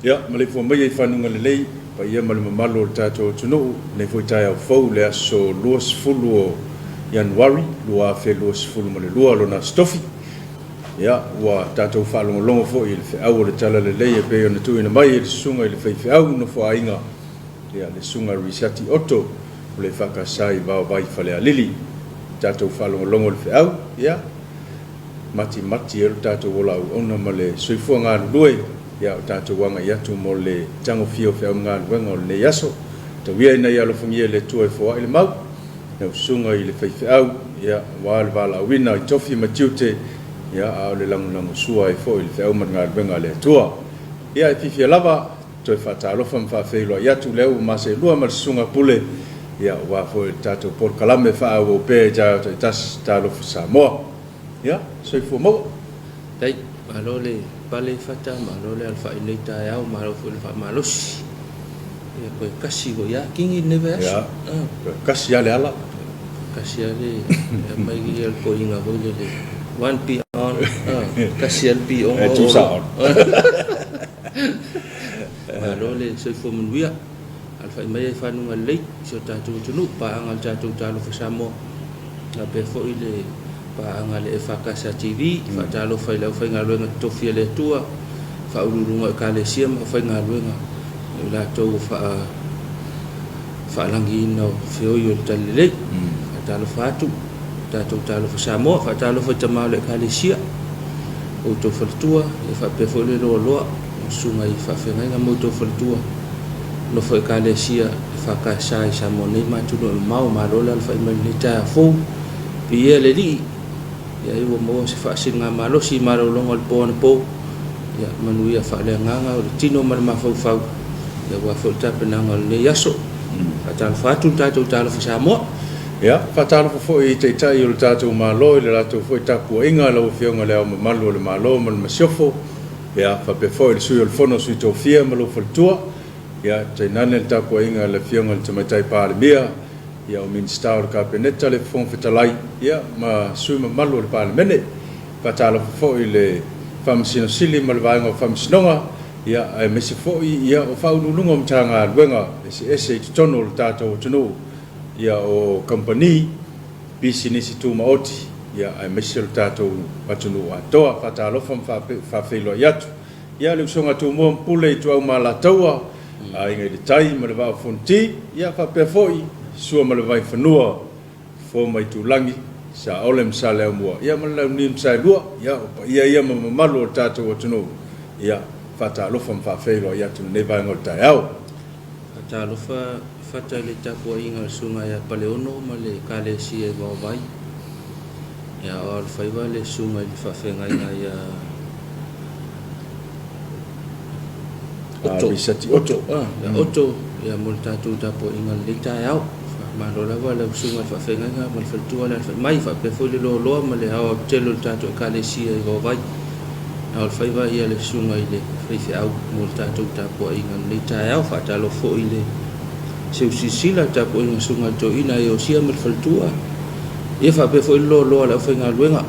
Ya, malai fo mai fanunga lei, pa ia malai mamalo tato tunu, nei fo tai au fau le aso luas fulu o Januari, lua fe luas fulu male lua lona stofi. Ya, wa tato whalongo longo fo i le fe au le tala le lei e pe ona tu ina mai le sunga i le fe au no fo ainga. Ya, le sunga risati oto, le whakasai vau vai fale a lili. Tato whalongo longo le fe au, ya. Mati e tato wola u ona male soifua ngā lue, ya tātou wanga i atu mo le tango fio whiau ngā luenga o le yaso. Ta wia ina i alofangia le tua e fua i le mau. Nau sunga i le whaiwhiau, ya wāle wala wina i tofi matiute, ya au le langu sua i fua i le whiau mat ngā luenga le atua. Ia i whiwhia lava, toi whatalofa mwhawhewhiloa i atu leu mase lua mal sunga pule, ya wā fua i tātou por kalame whaau o pē jao tai tas tālofa Samoa. Ya, soi fua mau. Tai, malo le pale fata malo le alfa ileta ya malo fu alfa malos ya ko kasi go ya kingi neve ya kasi ya le ala kasi ya le mai gi el ko inga go le 1p on kasi el p on tu sa on malo le so fu mun wia alfa mai fa nu ngalei so ta tu tunu pa angal ta tu ta lo fa samo na pe fo ile pa ngale e fakasa TV fa talo fa ila fa ngalo nga to fia le tua fa ulunga ka le siam fa ngalo nga la to fa langi no fio yo tale talo fa tu talo fa samo fa talo fa tama le ka le sia o to fa tua e fa pe fo le lo sunga i fa fe nga mo to fa tua no fa ka le sia fa ka sai samo ne ma tu no mau ma lo la fa me le ta fo pia le di ya iwo mo se fa singa malo si maro longo po ya manuia fa le nganga o tino mal ma fa ya wa fa ta penanga le yaso ata fa tu ta fa Samoa ya fa ta fo i te tai o ta tu malo le la tu fo ta pu inga lo fio ngale o malo le malo mal masiofo ya fa pe fo il sui il fono sui to fia malo fa tua ya te nanel ta pu inga le fio ngal te mai pa le mia ya o minister ka peneta le fon fetalai ya ma suma malo le parlemene patalo fo ile famsino sili malvainga famsinonga ya ai mesi fo ya o faulu lungo mtanga luenga ese tono le tato tunu ya o company business tu maoti ya ai mesi le tato patunu atoa patalo fa felo yatu ya le songa tu mo pule tu au mala taua ai ngai de tai malva fonti ya fa pe foi sua malawai whanua fo mai tūlangi sa olem sa leo mua ia malau nim sa lua ia mamalo o tātou o tunu ia whata alofa mwhawhelo ia tunu nei vaenga o tai au whata alofa whata le tapua inga sunga ia paleono ma le kale si e wawai ia o alwhaiwa le sunga i whawhenga inga ia oto ia mo tātou tapua inga le tai au malola wala sunga fa fenga nga mal faltua la mai fa pe fo le lo ma le hawa telo tato ka le si e go vai al fa va ia le sunga ile fi au mo tato ta po inga le ta au fa ta lo fo ile se usisila ta po inga sunga to ina yo si mal faltua e fa pe fo lo la fenga luenga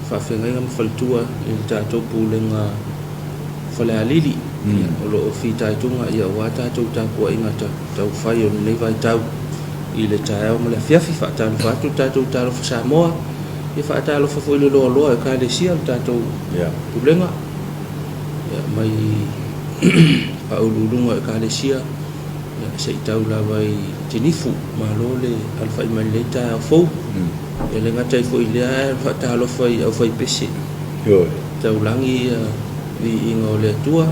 fa fenga nga faltua il tato pulenga fa le alili o lo fi ta tunga ia wa tato ta po inga ta fa yo le vai tau ile tae o male fiafi fa ta fa tu ta fa Samoa e fa ta lo fa fo lo e ka le sia ta tu ya pulenga ya mai pa ulunga e ka le sia ya se tau la vai tinifu ma lo le alfa i le ta fo e le ngata fo ile fa ta lo fa i pese yo tau langi vi ingo le tua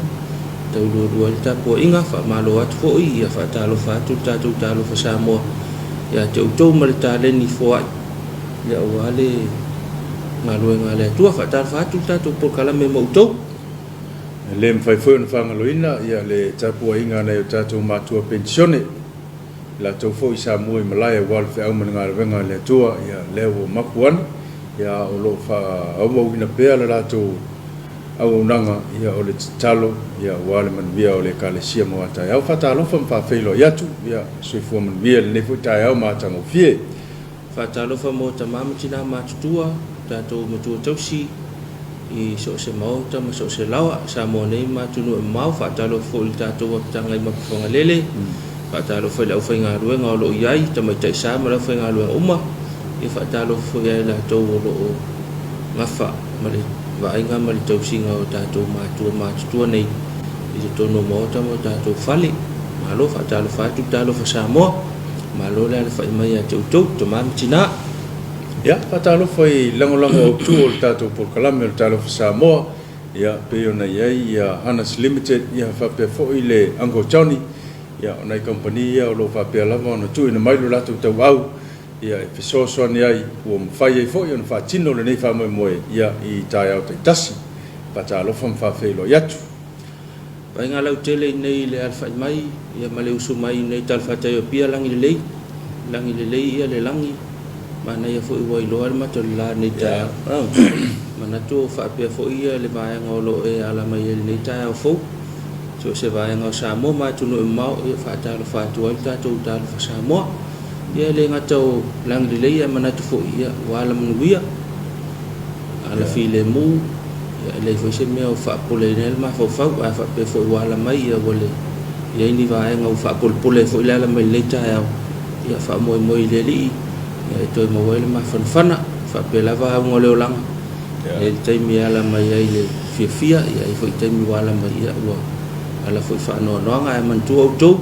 tau lo ta po inga fa ma lo at fo i fa ta lo fa tu ta lo fa Samoa ya te utou malita le ni foa ya wale ngale tua fa ta tu por kala me mo utou le mfai fo fa ngaloina ya le tapu inga na tato matua pensione la to fo isa mo i malaya wal fe au manga venga le tua ya lewo mapuan ya o lo fa au mo ina pe la to au nanga ia o le talo ia wale man via o le kale sia mo ata au fata lo fam fa felo ia tu ia sui fo man via le fu tai au ma tango fie fata lo fa mo ta mam tina ma tua ta to mo tu tausi i so se mau tama so se lawa sa mo nei matunu mau fa talo fo il tatou tanga i mafonga lele fa talo fo lau fainga ruenga o lo iai tama tai sa ma lau fainga ruenga uma i fa talo fo ia la tau o lo ngafa ma le vainga ma le tau singa o tatou matua nei i te tono mo tama tatou fali ma lo fa talo fa tu talo fa sa mo ma lo le fa mai a tau to mam tina ya patalo foi lango tu o tato por kalame o talo Samoa ya pe ona ya Hanas Limited ya fa pe fo ile Ango Johnny ya ona company ya lo fa pe lava no tu ina mai lo lato tau au ya pe so ni ai o mfai fo ya fa tino le nei fa mo ya i tai au te tasi patalo fa fe lo yatu pa nga lau tele nei le alfa mai ya male usu mai nei tal fa tai pia langi le ya le langi mana ia foi wai loar mato la ni ta mana tu fa pe foi ia le vai ngolo e ala mai ni ta fo so se vai ngo sa mo ma tu no mau e fa ta tu ta tu ta fa sa mo ia le ngato lang le ia mana tu foi ia wala mnuia ala fi le mu ia le foi se me fa pole nel ma fa pe foi wala mai ia wole ia ni vai ngo fa pole foi la mai le ta ia fa mo le li ya itu mau ele ma fana fa pela va ngole olang e tai mi ala mai ile fia ya foi tai mi wala mai ya wa ala foi fa no nga man tu auto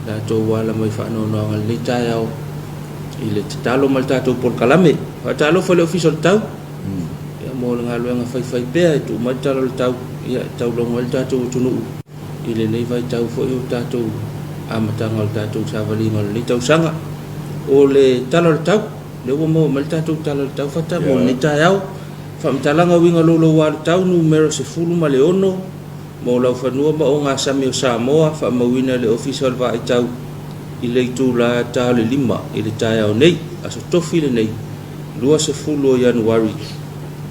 da to wala mai fa no nga le ta ya ile talo malta to por kalame fa talo fa le official tau ya mo nga lo nga fai pe tu malta lo tau ya tau lo malta to tunu ile nei vai tau fo yo ta to amata ngol ta to sa vali ngol le tau sanga o le talo tau le mo malta tu talo tau fata mo ni tau fa mtalanga winga lo wa tau numero se fulu ma le ono mo la fa no ba o nga sami o Samoa fa mo wina le official va tau ile tu la tau le lima ile tau nei aso tofi le nei lua se fulu Januari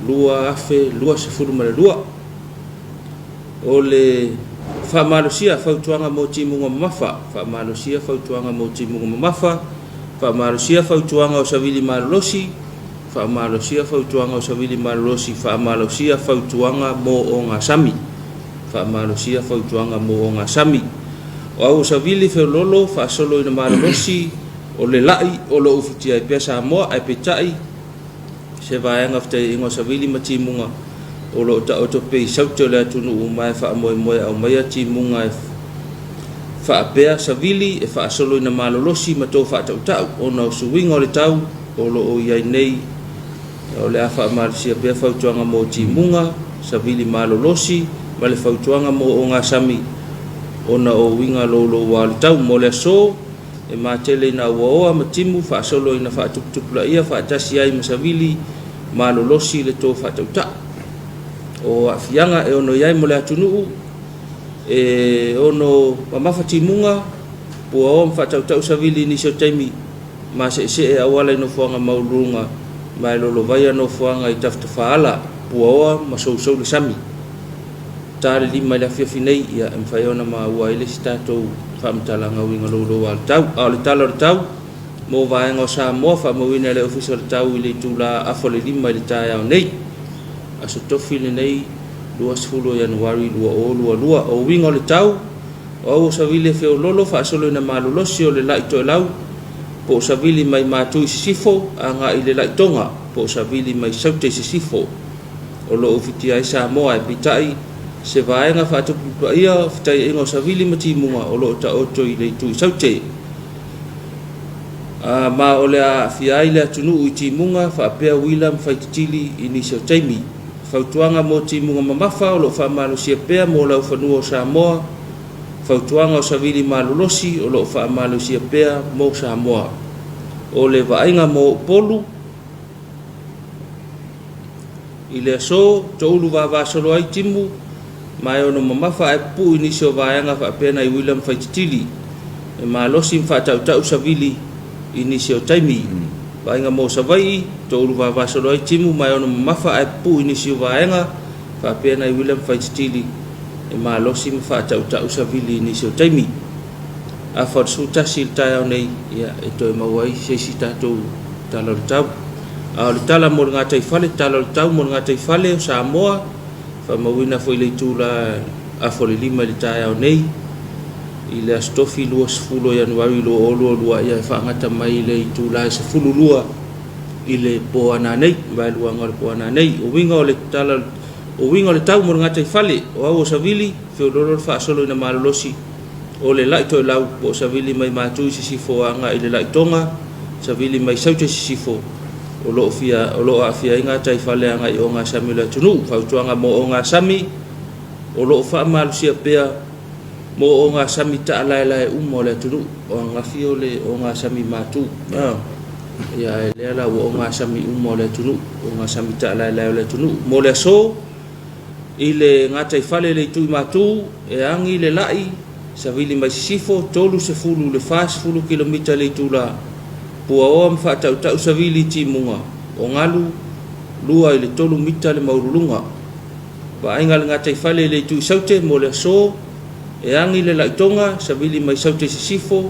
lua afe lua se fulu ma le lua o le fa malusia fa tuanga mo timu mafa fa malusia fa tuanga mo timu mafa fa malusia fa tuanga o savili malusi fa malusia fa tuanga o savili malusi fa malusia fa tuanga mo o ngasami fa malusia fa tuanga mo o ngasami o savili fe lolo fa solo ina malusi o le lai o lo ufitia pesa mo ai petai se vai ngafte ingo savili matimunga o lo ta o pe sauto le tunu mai fa mo au mai timunga fa pea savili e fa solo ina malolosi ma to fa tau ona suwinga o le tau o lo o ia nei o le afa marsia pea fa tuanga mo timunga savili malolosi ma le fa tuanga mo o ngasami ona o winga lo wa le tau mo le so e ma tele na wo ma timu fa solo ina fa tup la ia fa tasi ai ma savili malolosi le to fa tau o afianga e ono ia mo le atunu e ono mamafa timunga po om fa tau savili ni so taimi ma se e awala no fuanga maulunga mai lo vai no fuanga i tafta faala po ma so le sami tare lima la fia finei ia em fa ona ma wa ile stato fa mtalanga winga lo wal tau ale tau mo vai ngo sa mo fa mo wina le official tau ile tula afole lima le taya nei aso tofile nei 2 Januari lua o winga le tau o savile fe lolo fa solo na malolosi o le lai to lau po savili mai matu sifo anga ile lai tonga po savili mai saute sifo o lo ofitia isa mo ai pitai se vai nga fa tu ia fitai ingo savili mati munga o lo ta oto ile tu saute ma o le afia ile tunu uti munga fa pe William faitili ini so taimi fautuanga mo timunga mamafa o lo fa malusia pea mo la fanua Samoa fautuanga o savili malulosi o lo fa malusia pea mo Samoa o le vainga mo polu ile so tolu va solo ai timu mai ono mamafa e pu inisio vainga fa pena i William faitili e malusi fa tau savili inisio taimi vainga mo savai tolu va solo ai timu mai ono mafa ai pu inisio vainga fa pena i William faitili e malosi fa tau savili inisio taimi a for suta sil tau nei ia e to mawai se sita to talo tau le tala mo ngā tai whale, tala le tau mo ngā tai whale o Samoa, whamawina fo i le tūla a fore lima le tai au nei, i le astofi lua sefulo Januari lo olo lua ia e whaangata mai le i tūla e sefulu lua i le poana nei, vai lua ngā le poana nei, o winga o le tala, o winga o le tau mo ngā tai whale, o au o Savili, whio loro le whaasolo ina malolosi, o le lai toi lau, po Savili mai mātui sisifo anga i le lai tonga, Savili mai saute sisifo, o lo afia inga tai whale anga i o ngā sami le tunu, whautuanga mo o ngā sami, o lo wha malusia pea, mo o ngā sami ta alaela e umo le tunu, o ngā fio le o ngā sami mātu, ia e lea la o ngā sami umo le tunu, o ngā sami ta alaela le tunu, mo le so, i le ngā tai whale le tui mātu, e angi le lai, Savili mai sifo, tolu se fulu le fas fulu kilomita le tula, pua oa mwhātau tau Savili ti munga, o ngalu, lua i le tolu mita le maurulunga. Ba ainga le ngā tai whale le tui saute, mo le so, e angi le laitonga, Savili mai saute se sifo,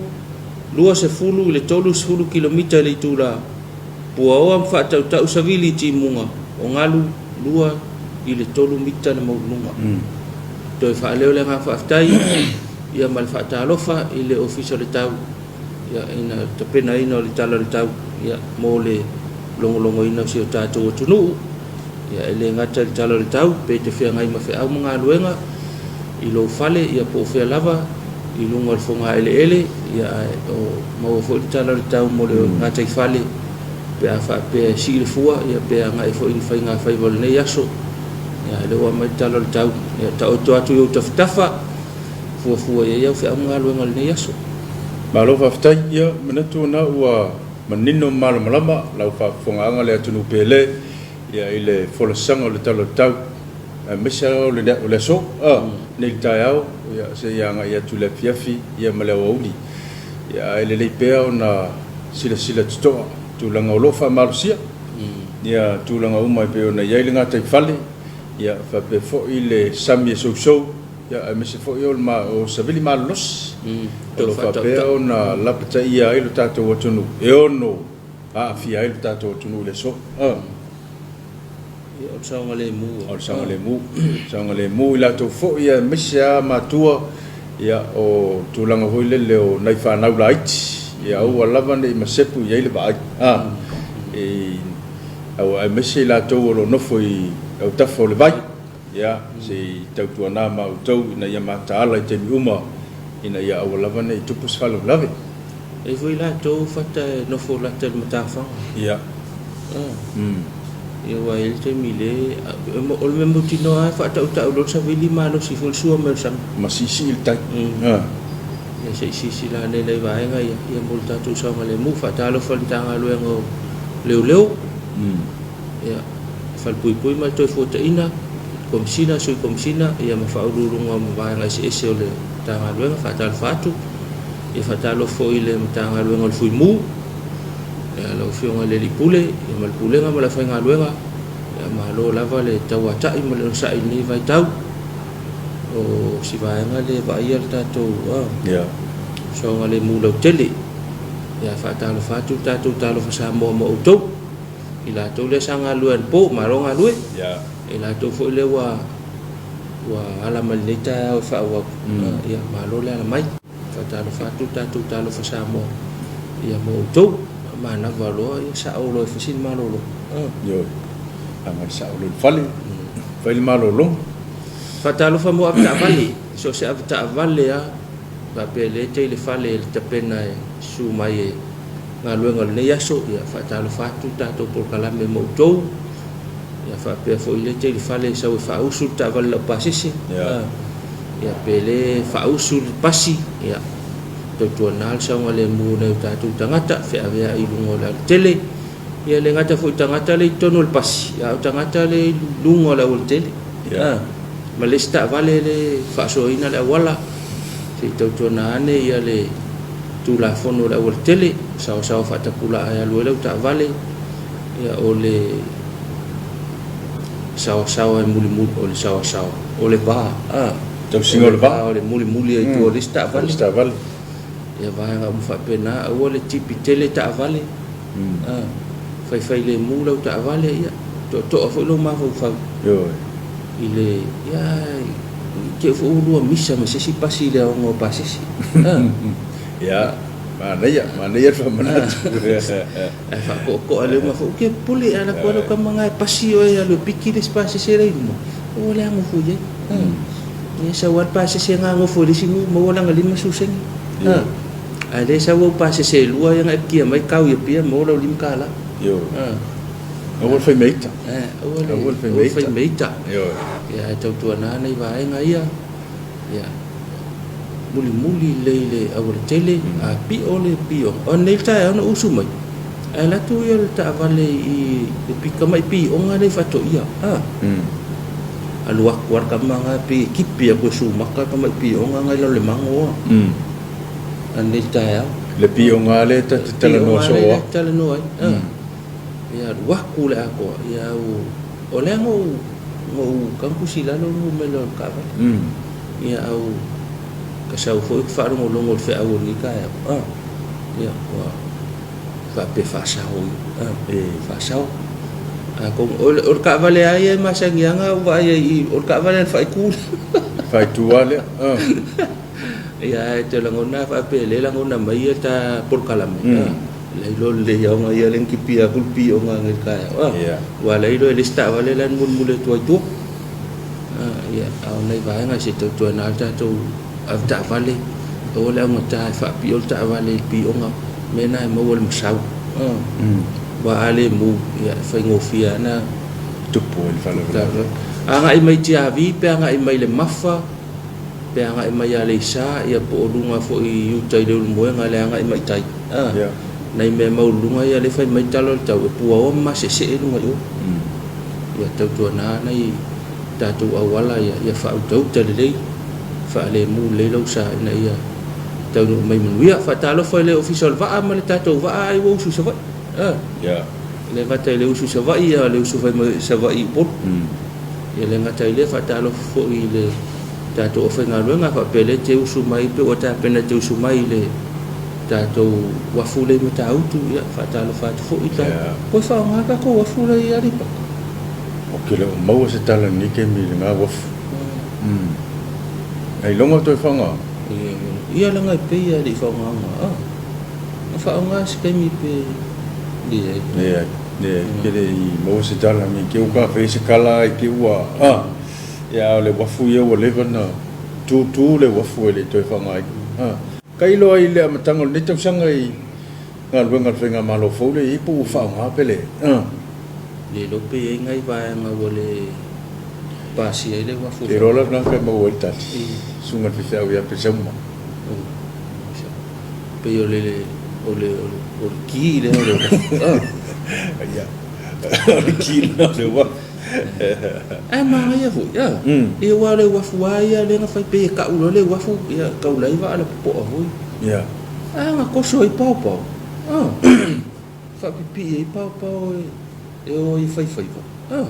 lua se fulu i le tolu se fulu kilomita le tula, pua oa mwhātau tau Savili ti munga, o ngalu, lua i le tolu mita le maurulunga. Toi whaaleo le ngā whaaftai, ia mal whaatalofa i le ofisa le tau, ia ina tapena ina o le tala le tau, ia mo le longo ina si o tātou o tunu, ia ele ngata le tala le tau, pe te whea ngai ma whea au mga luenga, i lo fale, ia po whea lava, i lunga le whonga ele, ia o maua fo le tala le tau mo le ngata i fale, pe a wha pe si le fua, ia pe a ngai fo ini whai ngā whai wale nei aso, ia ele wa mai tala le tau, ia ta o atu i o tawhitafa, fua ia iau whea mga luenga le nei aso. Malo whaftai ia, manatu na ua manino malamalama, lau whafongaanga le atunu pele, ia i le wholasanga o le talo tau, mesa o le so, nei tai au, ia se ianga ia tu le fiafi, ia maleo auli, ia ele lei pea o na sila tutoa, tūlanga o lofa marusia, ia tūlanga umai pea o na iailinga tai whale, ia whape fo i le sami e sou, ia mese fo i o Savili malulos, o lo whapea o na lapata ia ai lo tātou o tunu, e ono a fia ai lo tātou o tunu le so. O saunga le mu. O saunga le mu i latou fo ia mese a matua, ia o tūlanga hoile le o nai whanau la iti, ia au a lava nei masepu i aile ba ai. Au a mese i latou o lo nofo i au tafo le vai, ia se tautua nā mautau ina ia mataala i temi uma ina ia awalava nei tupu sfalo lave. E voi la tau fata nofo lata le matawhanga. Ia. Ia wa ele temi le, ol me mutino ai fata uta ulo Savili malo si fulsua me sam. Masisi il tai. Ia se sisi la ne nei vaenga ia multa tu saunga le mu fata alo faltanga luengo leu. Ia falpui mal toi fota ina, komsina sui komsina ia mafaulurunga mavaenga ese o le tanga luenga fatal fatu ia fatalo fo ile tanga luenga le fuimu ia lo fionga le lipule ia malpulenga mala fainga luenga ia malo lava le tawata i mala sa ini vai tau o si vaenga le vaia tato ia so ngale mula tele ia fatalo fatu tato talo fa mo uto ila to le sanga luen po maronga lue ia ila to fo le wa ala malita fa wa ya malo le ala mai fa talo fa samo ya mo to mana valo ya sa o lo fa sin malo lo yo amal sa o lo fali fali malo lo fa talo fa mo apta vali so se apta vali ya ba pele te le fale le tapena su mai ngalo ngol ne yaso ya fa talo fa tato por kala me mo to ia fa pe fo ile te fale sa fa usul ta val pasisi ia pele fa usul pasi ia to nal sa ngale mu na ta tu tangata fe ave i lungo la tele ia le ngata fo tangata le tono le pasi ia tangata le lungo la ul tele ma le sta vale le fa so ina la wala se to na ne ia le tu la fono la ul tele sa fa ta pula ia lo le ta vale ia o le sawa e muli o le sawa o le ba tau singo le ba o le muli e tu o le sta vale ia vai nga mu fa pena o le tipi tele ta vale fai le mu lau ta vale ia to fo lo ma fo yo ile ya ke fo lu misa ma se si pasi le ngo pasi ya mana ya fa mana fa ko ale ma fo ke puli ala ko ka mga pasi o ya lo piki des pasi se re mo wala mo fu je ya sa wat pasi se nga ngo fo di sinu mo wala ngali masuseng ale sa wo pasi se lua yang kia mai kau ya pia mo lo lim kala yo awal fai meita awal fai meita yo ya tau tuana nei vai ngai ya muli le awal tele a pi o nei ta ona usu mai ala tu yo ta vale I pi kamai pi o nga nei fato ia alua kuar kamanga pi kipi aku su maka kamai pi o nga ngai lo le mango ane ta le pi o nga le ta tala no so tala no ya waku le ako ya o le ngo kampu sila lo melo ka ya au kasau fo fa ro lo fe au ni ka ya wa fa pe fa sao fa sao ko o ka vale ai masangianga wa ai o ka vale fa ku fa tu wale ya te langona fa pe le langona mai ta por kalam Lailo le yangaya len kipi aku pi onga ngai kaya wa lailo lista wale lan mun mule tua tu ya au nei vai ngai situ tu na ta tu ta vale o le ngota fa pi o ta vale pi onga mena mo wal masau wa ale mu ya fa ngofia na tu pol fa lo anga I mai tia vi pe anga I mai le mafa pe anga I mai ale sa ya po lunga fo I utai le mo nga le anga I mai tai nai me mau lunga ia le fai mai talo tau pua o ma se lunga yo ya tau tuana nai tatu awala ya fa tau tele fa le mu le lo sa na ia tau mai manuia fa talo fa le official va ma le tatu va ai wo su sa va ya le va tele su sa va ia le su fa mai sa va I pot ya le ngata le fa talo fo I le tatu fa nga fa pele te su mai pe o ta pena te su mai le tato wafule mata autu ya fatalo fatu fo ita ko fa nga ka ko wafule ya ripa okele mo se tala ni ke mi nga waf ai longo to fa nga ia la nga pe ya di fa nga fa nga se ke mi pe ya kele mo se tala ni ke ka fe se kala ke wa ya le wafu ye wo le na tu le wafu le to fa nga kailo ai le matangol ni tau sanga I ngal fenga malo fole I pu fa nga pele le lo pe ngai va nga wole pasi ai le wafu e rola na ka mo volta sunga fi fa ya pe semma pe yo le ki le ya ki le wa ai ma ya fu ya e wa le wafu ya le nga fai pe ka ulo le wafu ya ka ulai va ala po ho ya nga ko so I pau fa pipi I pau e o I fai va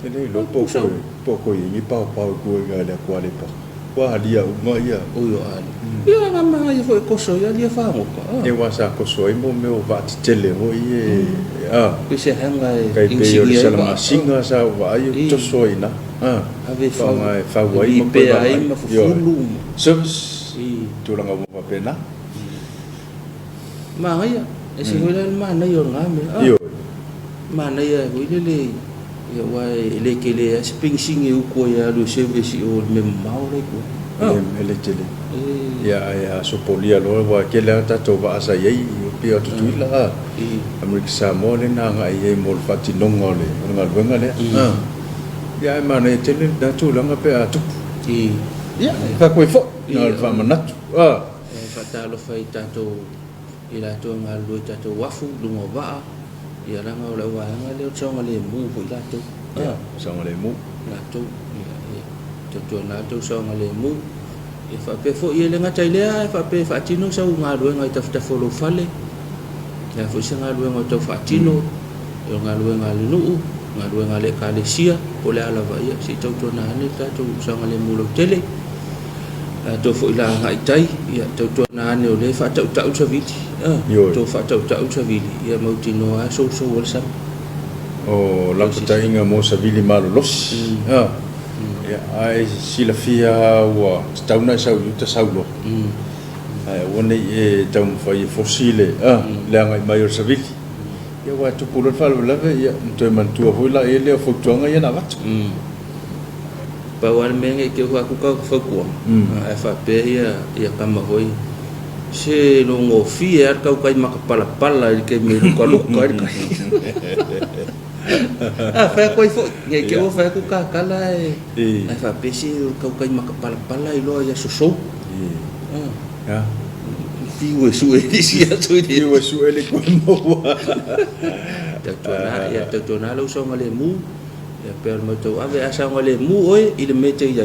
ele lo poco I pau ko ga le kwa le pa wa dia uma ya o yo ali ya nga ma ya fo ko so ya dia fa mo e wa sa ko so mo me o va tele ho pe se hanga kai pe yo salama singa sa wa yo to so ina ave fa wa I mo pe ai ma fu fulu service tu langa mo pena ma ya e se ho le ma na yo nga me yo ma na ya ho le ya wa le ke le spring sing u ko ya lo service o me mau le ko ele tele ya so polia lo wa ke le ta to va sa ye pe o tu la Amerika Samoa le na nga ye mo fati nongo le nga wenga le ya ma ne tele da tu langa pe atu ya fa ko fo na fa manatu fa ta lo fa tato ila to nga lo tato wafu lungo va ya la nga la wa nga le so nga le mu fu la to so nga le mu la to to na to so nga le mu e fa pe fo ye le nga tai le fa pe fa tino sa nga lo nga ta fo lo fale ya fo se nga lo nga to fa tino yo nga lo nga le nu nga lo nga le ka le sia po le ala va ya si to na ne ta to so nga le mu lo tele to fo ila ngai tai ia to na ne o le fa tau tau sa viti to fa tau tau sa viti ia mau tino a so wal sam o la putainga mo sa vili malo los ya ai sila fia wa tauna sa uta sa lo ai wona e tau fai fossile le ngai mai sa viti ya wa tu pulo fa la ya to man tu ho la ele fo tonga ya na wat pa wan menge ke ko ka fo ko ai fa pe ya kama hoi se lo ngo fia ka kai makapala pala ke me ko lu ko fa ko fo nge ke o fa ko ka kala ai fa pe se ka kai makapala pala lo ya so ya Piwe suwe di sia tu di. Piwe suwe le ko mo. Tatona lo so ngale mu. Ya per mo to ave asa ngale mu oi ile mete ya.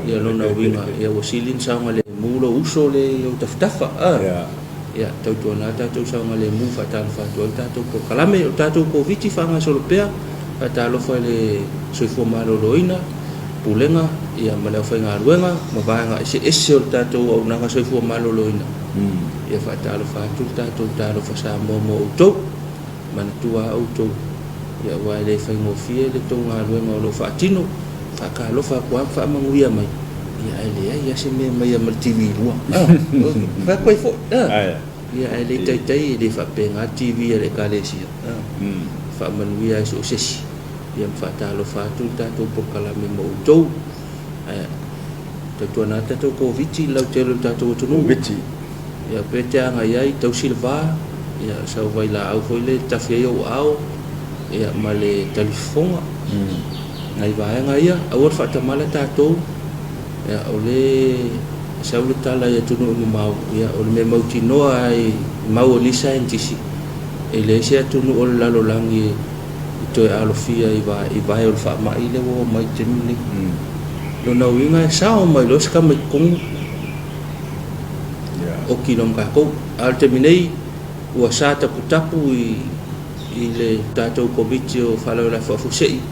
Ya lo na winga ya wasilin sa ngale mu lo uso le yo taftafa. Ya tatona tatu sa ngale mu fatal fatu tatu ko kalame tatu ko viti fanga solo pea. Fatalo fa le so fo malo loina. Pulenga ya mala fa ngaruenga mabanga ese tatu o na so fo malo loina. Ya fatal fatu tatu fa sa mo to man tua auto ya wale fa ngofie le to ngaruenga lo fatino aka lo fa kwa fa manguia mai ya ele ya se me mai mal TV lo fa ko fo ya ele tai de fa penga TV le kalesia fa manguia so sesi ya fatal fatu tatu por kala me mo to tatu na tatu ko viti lo telo tatu to no viti ya peta ngai tau silva ya sa vai la au foi le tafia yo au ya male telefona ngai vai ngai ya au fa ta mala tato ya ole sa u tala ya tunu mau ya ole me mau tino ai mau lisa entisi ele sia tunu ol la lo langi to alofia i vai ol fa mai le wo mai temni lo na winga sa o mai lo ska mai kong o kilom ka ko al terminei wa sa tapu i le tatou komiti o falo la fofusei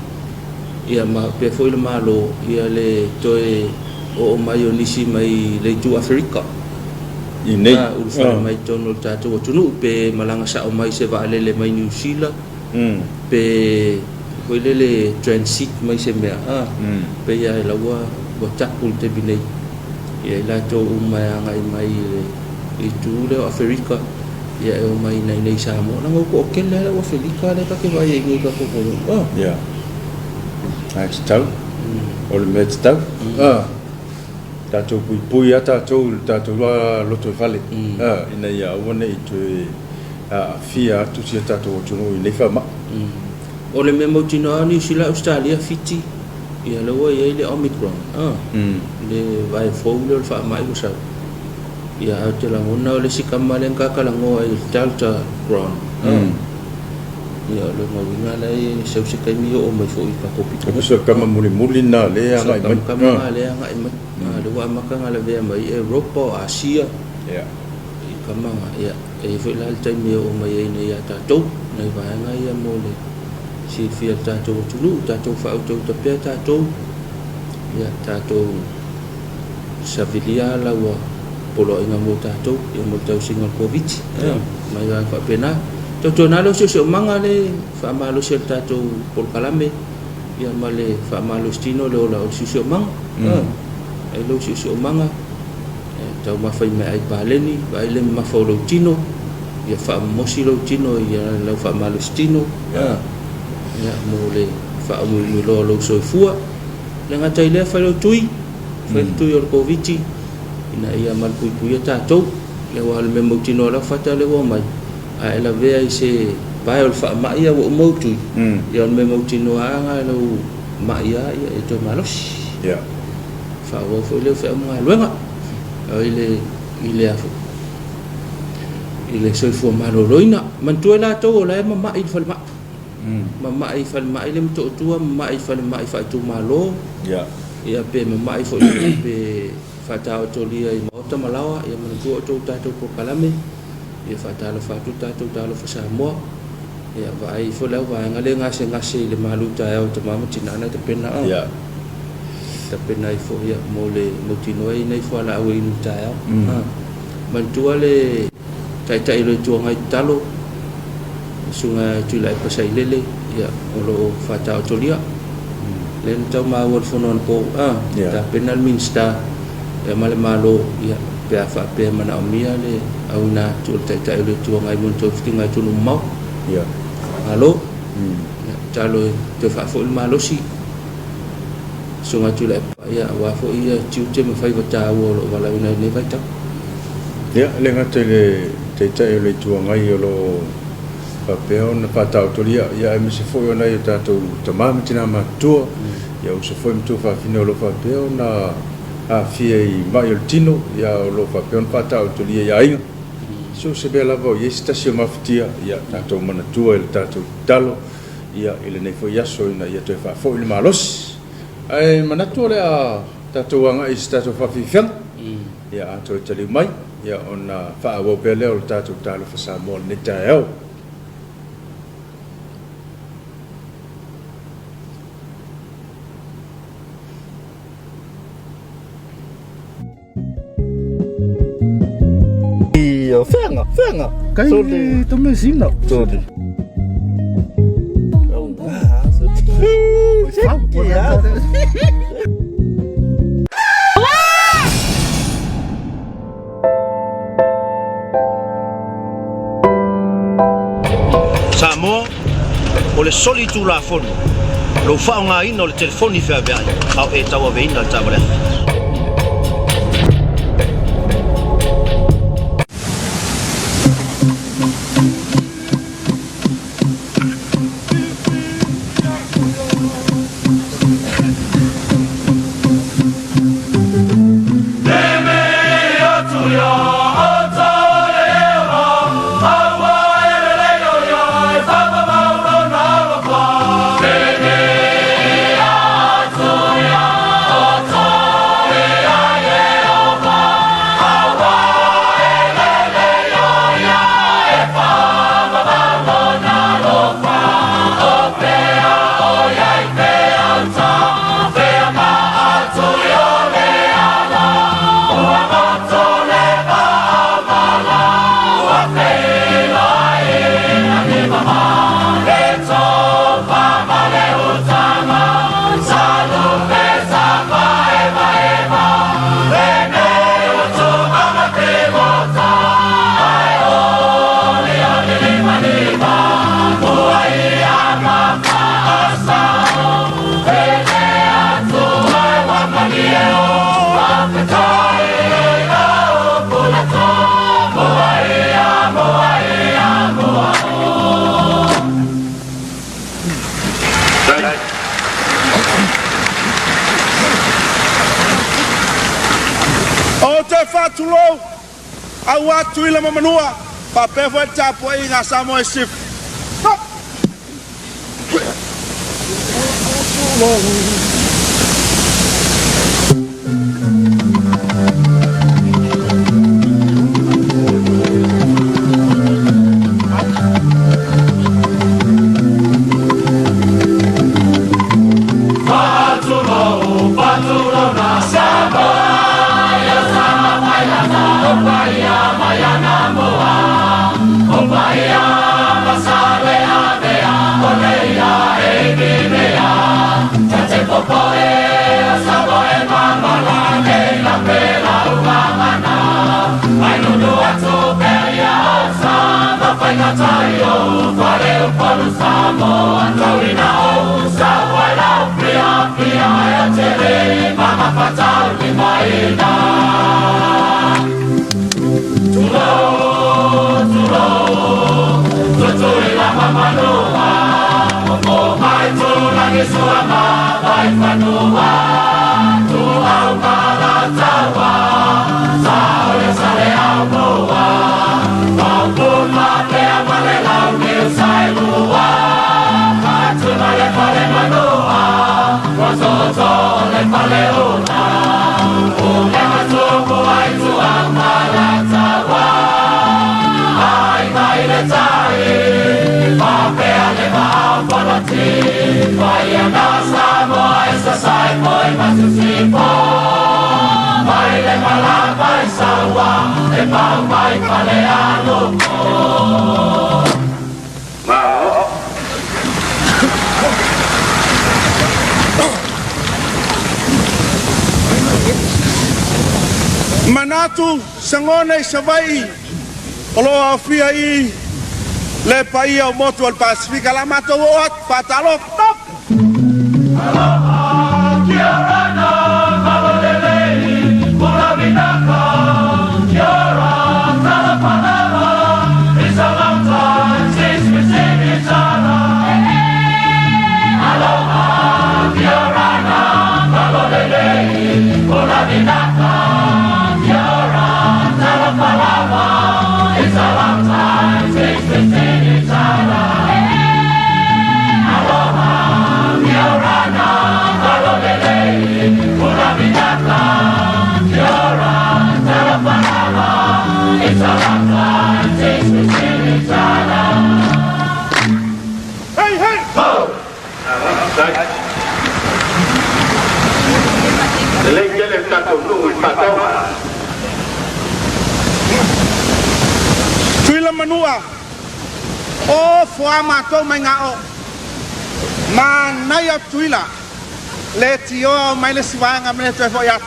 ia ma pe foi le malo ia le toe o mai o nisi mai le tu Afrika i nei u fa mai tono tatou tunu pe malanga sa o mai se vale le mai New Zealand pe foi le transit mai se mea pe ia la wa tapu te binei ia la to mai ngai mai itu le Afrika ya o mai nei samo na ko kele le Afrika le ka ke vai ngi ka ko ya ai stau o le met stau tatou pui tatou lo to vale ina ya wona itu fia tu sia tatou tunu nei fama o le memo tino ni sila Australia fiti ya le wo ye le Omicron le vai fo le fa mai ko sa ya te la ngona le sikamalen ka kala ngo ai Delta ground ya lo mo winga le se se kai mi o mai fo i ka kopi ko so kama muli na le ngai mai kama le ngai mai le wa maka ngala ve mai Europa Asia ya kama ya e fo la tai mi o mai ne ya ta to nei va ngai ya mo le si fia ta to tulu ta to fa to ta pe ta to ya ta to savilia la wa polo inga mo tatou ia mo tau singa covid mai ga fa pena to na lo so manga le fa malo se tatou por kalame ia male fa malo stino le ola so manga ai lo so manga tau ma fai mai ai baleni vai le ma fa lo tino ia fa mo si lo tino ia lo fa malo stino ia mo le fa mo lo so fua le ngatai le fa lo tui or covid ina ia mal pui tatou le wal me mo tino la fata le wo mai ai la ve ai se vai ol fa mai ia wo mo tu ia me mo tino anga lo mai ia to malos ya fa wo fo le fa mo luenga ile afu ile so fo malo loina man tu la to la ma mai fal ma mai fal mai le to tu mai fal mai fa tu malo ya ia pe mai fo pe fatao tolia i mota malawa ia mantu to tatou ko kalame ia fatalo fatu tatou talo fa Samoa ia vai fo la va ngale ngase le malu ta o te mama tinana te pena ya tapi nai fo ia mole mutino ai nai fo ala we nu tai man tua le tai le tua ngai talo sunga tula e pasai lele ia olo fata otolia len tau ma wol fonon po ta penal minsta e male malo ia pe fa pe mana omia le au na tu tai le tua ngai mun to fitinga tu mau ia malo talo te fa fo malo si sunga tula ia wa fo ia tiu te me fai vata wo wala ina ne vai ta ia le ngate le tai le tua ngai olo papeo na patau tolia ia e se foi ona ia tatou tamama tina matua ia o se foi mtu fa fino lo papeo na a fie i mai o tino ia lo papeo na patau tolia ia inga so se bela vo ia stasio maftia ia tatou manatua il tatou talo ia ile nei foi aso ina ia te fa foi le malos ai manatua le a tatou anga i tatou fa fifiang ia ato tali mai ia ona fa wo pele o tatou talo fa sa mo ne taeo Fenga. Kai to me sino. Sorry. Samoa o le soli tu la fono. Lo fa nga ina o le telefoni fa bia. Au e tawa ve ina tawa le. Tulo awa tuila mamanua pa pevo chapo i nga samo sip Vai andar, Samoa, essa sai, foi, mas eu sei. Manatu sangone savai olo afia I le paia o moto al Pasifika la mato o patalo top Tuila manua o foa matou mai ngao ma nai au tuila le tio mai le siwanga me te fo ya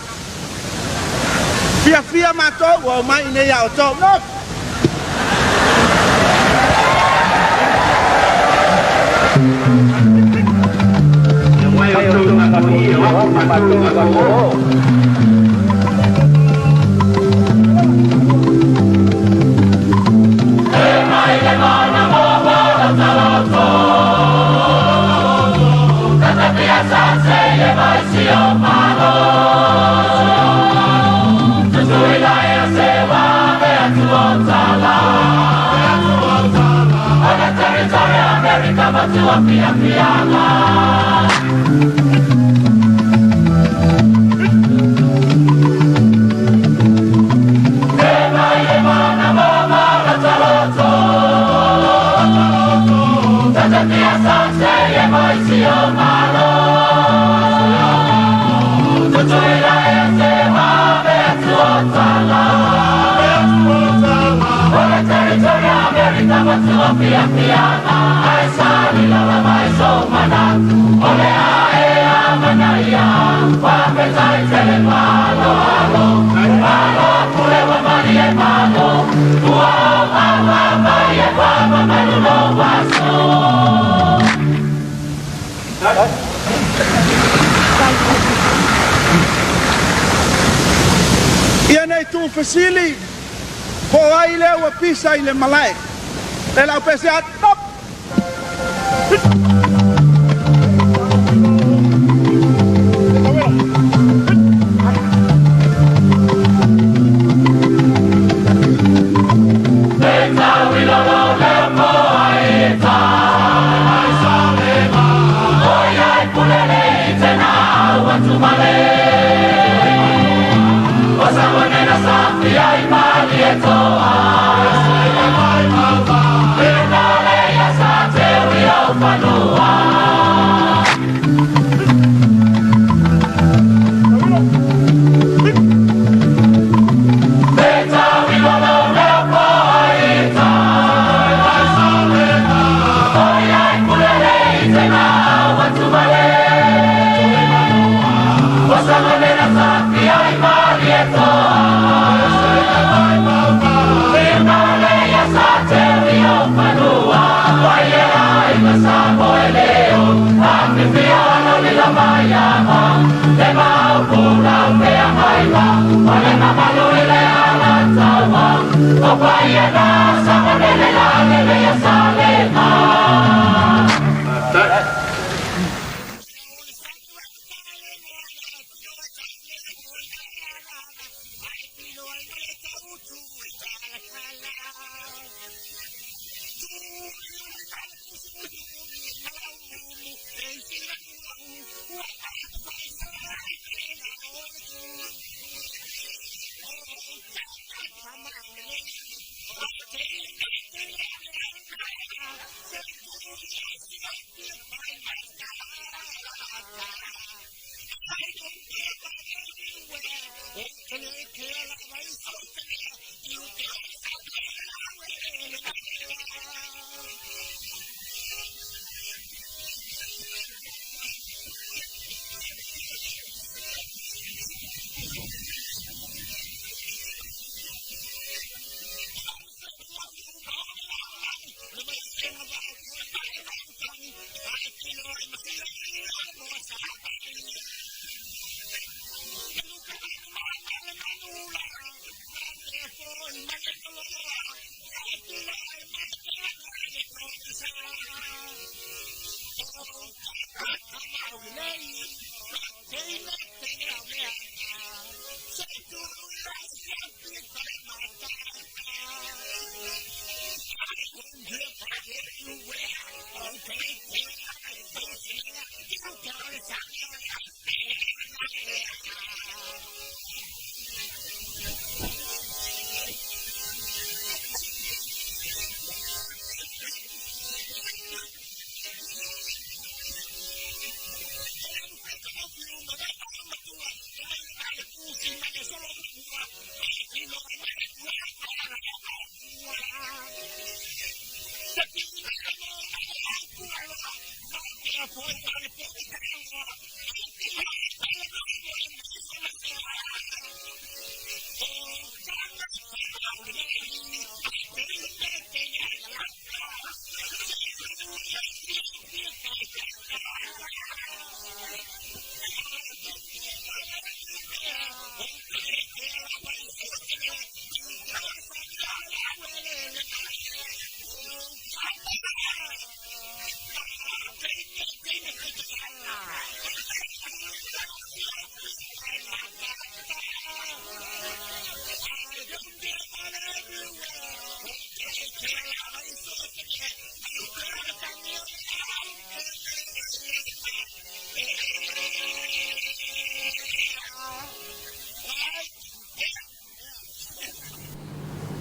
fia matou o mai nei au to no Ia nei tu fasili po ai le wa pisa ile malai le la pesa top Can you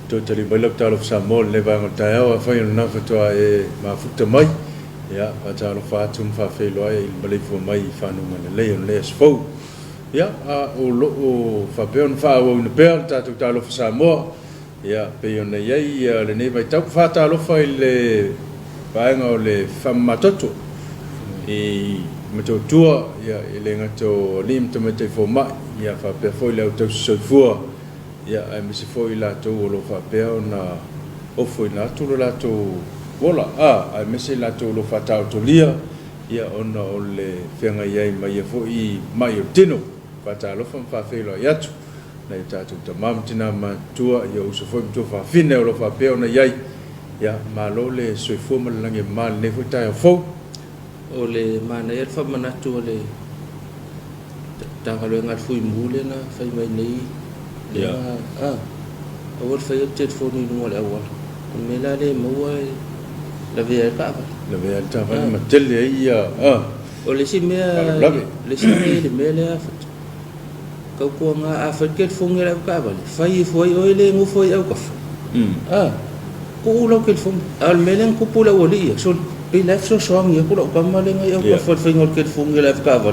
to tali balok talo sa mol le ba ngata ya fa na fatwa e ma futa mai ya fa talo fa tum fa fe lo e bale fo mai fa no ngale le sfo ya a o lo o fa pe on fa o ne per ta to talo sa mo ya pe on ye le ne vai ta fa talo fa le ba ngo le fa matoto e mato tua ya le ngato lim to mate fo mai ya fa pe fo le to so fo ya ai me se foi la to lo fa pe na o foi na to la to vola ai me se la to lo fa ta to lia ya ona o le fenga ye mai foi mai o tino fa ta lo fa fe lo ya tu na ta tu ta mam tina ma tua ya o se foi to fa fine lo fa pe na ye ya ma lo le so fo ma lange ma ne fo ta fo o le ma na fa ma na tu le ta ka lo ngal fui mule na fa mai nei ya awal fai telefoni no wala awal mela le mo la via ka ta ma tel ya o le si me le si me le mela ka ko nga afaket fong la ka ba fai foi o le mo foi au ka ko lo ke fong al melen ko pula wali so pe la so song ya ko ka ma le nga au ka fai ngol ke fong la ka ba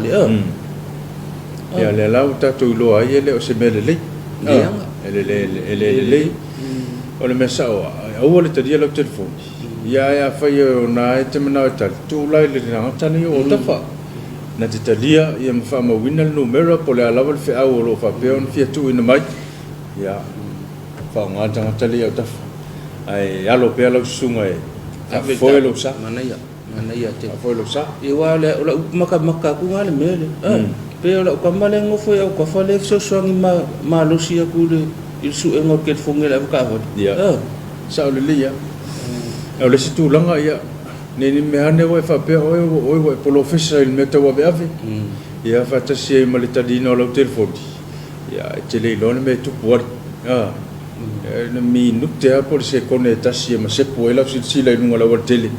ya le la ta to lo ai le o se mele le ele o le mesa o le tadia lo telefon ya fai o na te mana ta tu lai le na tani o tafa na te talia ia ma fa ma winal numero po le ala fe au lo fa pe on fia tu ina mai ya fa nga tanga talia o tafa ai alo pe lo sunga e foi lo sa mana ya te foi lo sa i wa le maka ku ngale mele pe o ka male ngo foi o ka fale so ngi ma lo sia ku le il su engor ke fongela ka va sa o le lia o le situ langa ya ne ni me ane wa fa pe o polo fisa il meta wa be ave ya fa ta si ma le tadino lo telefon ya tele lo me tu por na mi nukte a por se conecta si ma se po la si la lunga la tele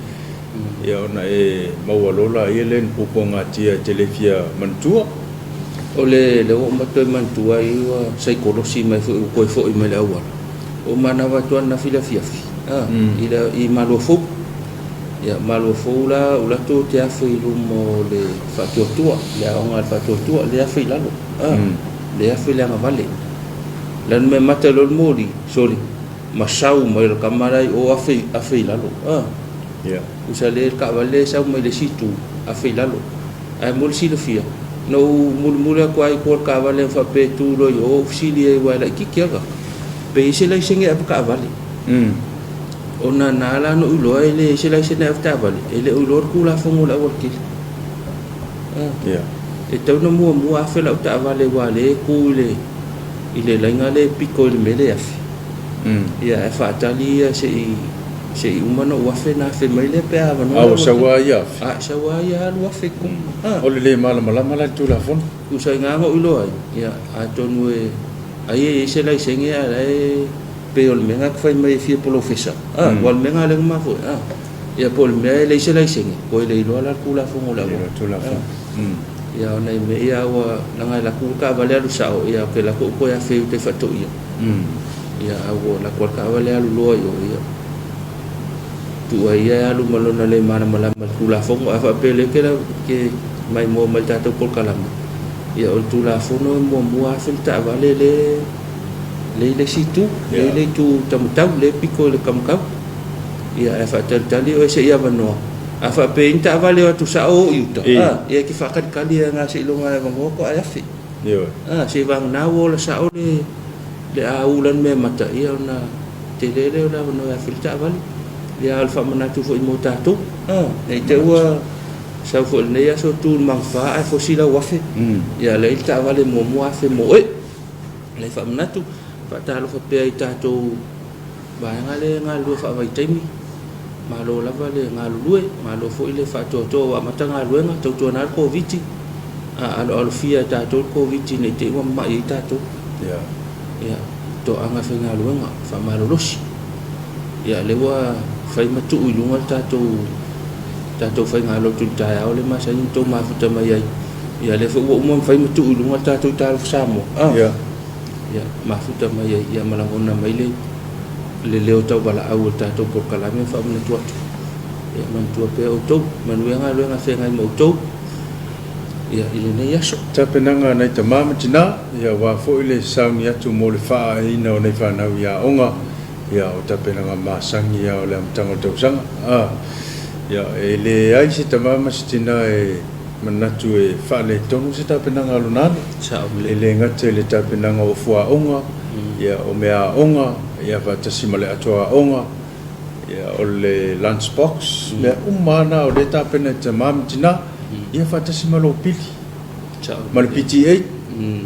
ya na e ma wa lo la yelen po ko ngatia telefia mantua o le o mato mantua i wa sai kolosi mai ko fo i mai la wa o mana wa to na fila fiafi ila i malo fo ya malo fo la o la to te afi lu mo le fa to le on al fa to le afi la lo le afi la vale lan me mata lo mori sorry masau mai lo kamara o afi la lo ya usale ka vale sa mai le situ afi la lo ai mol si le fia no mulmula ko ai por ka vale fa pe tu lo yo ofsili e wala ki kia ka pe se la singe ap ka vale ona nala no lo ele se la se na afta vale ele o lor ku la fongo la worki ya e tau no mo afe la ta vale wale ku le ile la ngale pico le mele afi ya fa tali se se umano wafe na fe mai le pe ava no au sawa ia sawa ia lu wafe ku o le mala tu la fon ku sai nga ngo ilo ai ia a tonu e ai se lai senge ai pe ol menga fai mai fi professor wal menga le ma fo ia pol me le se lai senge ko le ilo la ku la fo mo la tu la fon ia nei me ia wa langa la ku ka vale lu sao ia pe la ko ia fe te fato ia ia awo la ko ka vale lu lo ia tu ia lu malona le mana mala ku la fo afa pe le ke mai mo mal ta to por kalam ia o tu la fo no mo afa ta vale le situ le tu tam le piko le kam ia afa tali o se ia vano afa pe inta vale tu sao yuta ia ki fakat kali nga se longa ngo ko afi yo se bang na wo la sao le aulan me mata ia na telele la no ya filta vale ia alfa manatu fo imota tu e te wa sa fo ne ya so tu mangfa fo sila wafe ia le ta vale mo afe mo le fa manatu fa ta lo fa pe ta to ba ngalu fa vai taimi malo lava le ngalue malo fo ile fa to wa mata ngalue nga to na covid alo fia ta to covid ne te wa mai ta to ya to anga fe ngalue nga fa malo los ya le wa fai matu ulunga ta to fai ngalo tu ta ya ole ma sa to ma futa mai ya le fo mo fai matu ulunga ta to ta samo ya ma futa mai ya malangona mai le leo tau bala au ta to por kalame fa mun tu ya man tu pe o to man wenga fe ngai mo to ya ile ne yaso ta penanga nei te mama tina ya wa fo ile sang ya tu mo le fa ina o nei fa na ya onga ya o ta penanga ma sang ya o le amtanga to sang ya ele ai se te mama tina e manatu e fa le tonu se ta penanga luna sa le ngate le ta penanga o fua onga ya o mea onga ia va tasimale atoa onga ia o le lunchbox le umana o le tapena te mamtina ia va tasimalo pili mal PTA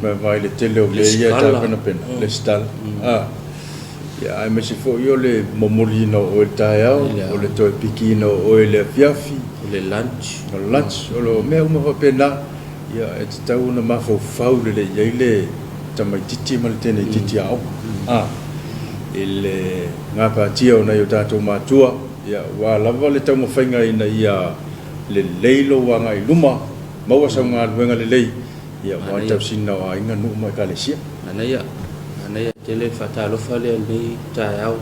ma vai le tele o le ia tapena pena le stal ia ai me se fo io le momolino o le taia o le toe pikino o le fiafi le lunch o lo me uma va pena ia e tau na mafo fau le ia le tamai titi mal tene titi au ile ngapa tio na yo tato matua ya wa lava le tau mawhainga ina ia le leilo wanga i luma maua sa ngā luenga le lei ya wa tau sina wa inga nu mai ka le sia ana ya tele fatalofa le nei taau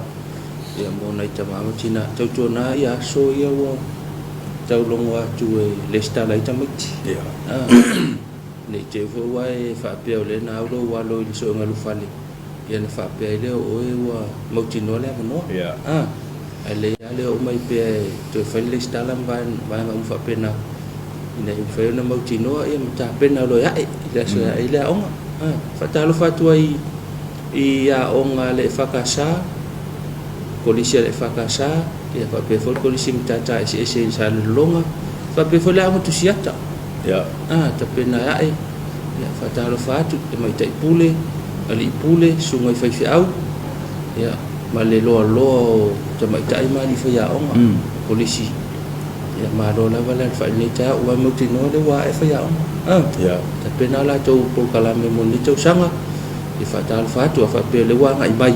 ia mo nai tamama tina tau tona ia so ia wa tau longo atu le sta lai tamiti ya nei te fo wai fa pe le na lo wa lo so ngalu fale ia na fa pe le o e wa mautino le no ale o mai pe to fale sta lam van u fa pe na ina u fa na mautino ia mata pe na lo ya ila so ila onga fa talo fa tu ai ia onga le fakasa polisi le fakasa ia fa pe fol polisi mtata ese sa longa fa pe fol a tu siata ya tapi na ai ya fa talo fa tu mai tai pule ali pule sungai fai fiau ya male lo mai tai ma di fa ya onga polisi ya ma do la vala fa ni ta wa mutino le wa fa ya onga ya tapi na la tu por kalame mon ni tu sanga di fa talo fa tu fa pe le wa ngai mai